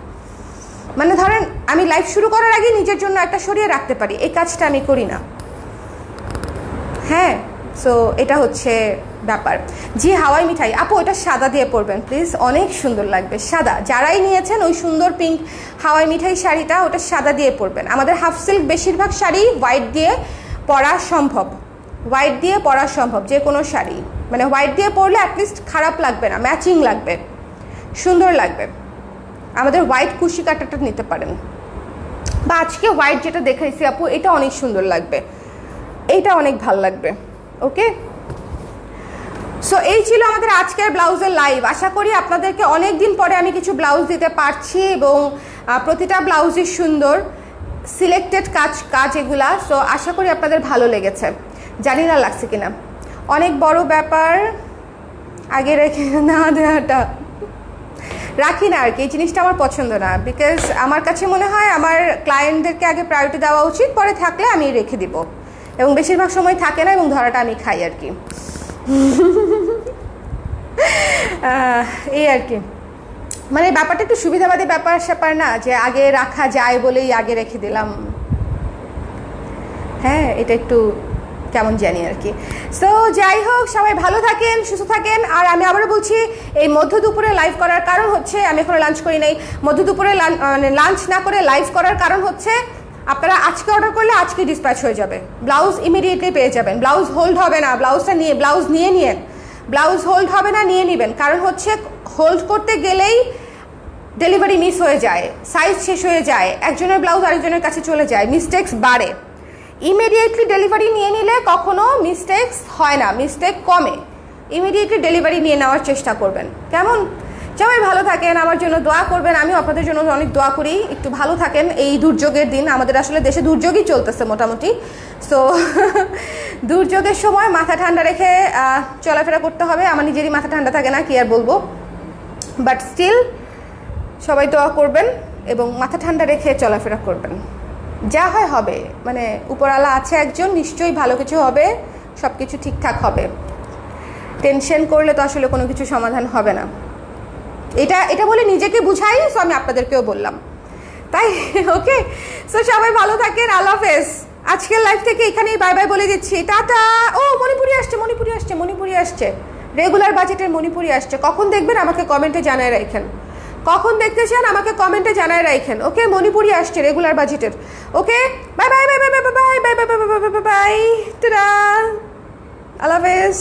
মানে ধরেন আমি লাইভ শুরু করার আগে নিজের জন্য একটা সরিয়ে রাখতে পারি, এই কাজটা আমি করি না। হ্যাঁ, সো এটা হচ্ছে ব্যাপার। জি হাওয়াই মিঠাই আপু, ওটা সাদা দিয়ে পরবেন প্লিজ, অনেক সুন্দর লাগবে সাদা। যারাই নিয়েছেন ওই সুন্দর পিঙ্ক হাওয়াই মিঠাই শাড়িটা, ওটা সাদা দিয়ে পরবেন। আমাদের হাফ সিল্ক বেশিরভাগ শাড়ি হোয়াইট দিয়ে পরা সম্ভব, হোয়াইট দিয়ে পরা সম্ভব যে কোনো শাড়ি। মানে হোয়াইট দিয়ে পরলে অ্যাটলিস্ট খারাপ লাগবে না, ম্যাচিং লাগবে, সুন্দর লাগবে। আমাদের হোয়াইট কুশি কাটাটা নিতে পারেন, বা আজকে হোয়াইট যেটা দেখাইছি আপু, এটা অনেক সুন্দর লাগবে, এইটা অনেক ভাল লাগবে। ওকে, সো এই ছিল আমাদের আজকের ব্লাউজের লাইভ। আশা করি আপনাদেরকে অনেক দিন পরে আমি কিছু ব্লাউজ দিতে পারছি এবং প্রতিটা ব্লাউজই সুন্দর সিলেক্টেড কাজ এগুলা। সো আশা করি আপনাদের ভালো লেগেছে, জানি না লাগছে কিনা। অনেক বড় ব্যাপার আগে রেখে না দেওয়াটা, রাখি না আর কি, এই জিনিসটা আমার পছন্দ না। বিকজ আমার কাছে মনে হয় আমার ক্লায়েন্টদেরকে আগে প্রায়োরিটি দেওয়া উচিত, পরে থাকলে আমি রেখে দিব, এবং বেশিরভাগ সময় থাকে না এবং ধরাটা আমি খাই আর কি। এই আর কি, মানে ব্যাপারটা একটু সুবিধাবাদী ব্যাপার স্যাপার না, যে আগে রাখা যায় বলেই আগে রেখে দিলাম। হ্যাঁ, এটা একটু কেমন জানি আর কি। সো যাই হোক, সবাই ভালো থাকেন, সুস্থ থাকেন। আর আমি আবারও বলছি, এই মধ্য দুপুরে লাইভ করার কারণ হচ্ছে, আমি এখনো লাঞ্চ করি নাই, মধ্য দুপুরে লাঞ্চ না করে লাইভ করার কারণ হচ্ছে আপনারা আজকে অর্ডার করলে আজকে ডিসপ্যাচ হয়ে যাবে, ব্লাউজ ইমিডিয়েটলি পেয়ে যাবেন। ব্লাউজ হোল্ড হবে না, ব্লাউজ নিয়ে নিন, ব্লাউজ হোল্ড হবে না, নিয়ে নেবেন। কারণ হচ্ছে হোল্ড করতে গেলেই ডেলিভারি মিস হয়ে যায়, সাইজ শেষ হয়ে যায়, একজনের ব্লাউজ আরেকজনের কাছে চলে যায়, মিস্টেক্স বাড়ে। ইমিডিয়েটলি ডেলিভারি নিয়ে নিলে কখনো মিস্টেক্স হয় না, মিস্টেক কমে। ইমিডিয়েটলি ডেলিভারি নিয়ে নেওয়ার চেষ্টা করবেন, কেমন? সবাই ভালো থাকেন, আমার জন্য দোয়া করবেন, আমিও আপনাদের জন্য অনেক দোয়া করি। একটু ভালো থাকেন এই দুর্যোগের দিন, আমাদের আসলে দেশে দুর্যোগই চলতেছে মোটামুটি। সো দুর্যোগের সময় মাথা ঠান্ডা রেখে চলাফেরা করতে হবে। আমার নিজেরই মাথা ঠান্ডা থাকে না, কি আর বলবো, বাট স্টিল সবাই দোয়া করবেন এবং মাথা ঠান্ডা রেখে চলাফেরা করবেন। যা হয় হবে, মানে উপরওয়ালা আছে একজন, নিশ্চয়ই ভালো কিছু হবে, সব কিছু ঠিকঠাক হবে। টেনশন করলে তো আসলে কোনো কিছু সমাধান হবে না। এটা বলে নিজেকে বুঝাই, সো আমি আপনাদেরকেও বললাম, তাই ওকে। সো সবাই ভালো থাকেন, আল্লাহ হাফেজ। আজকের লাইভ থেকে এখানেই বাই বাই বলে দিচ্ছি, টাটা। ও মণিপুরি আসছে, রেগুলার বাজেটের মণিপুরি আসছে। কখন দেখবেন আমাকে কমেন্টে জানায় রাখেন, কখন দেখতে চান আমাকে কমেন্টে জানায় রাখেন। ওকে, মণিপুরি আসছে রেগুলার বাজেটের। Okay, bye bye bye bye bye bye bye bye bye bye bye bye, tata, আল্লাহ হাফেজ।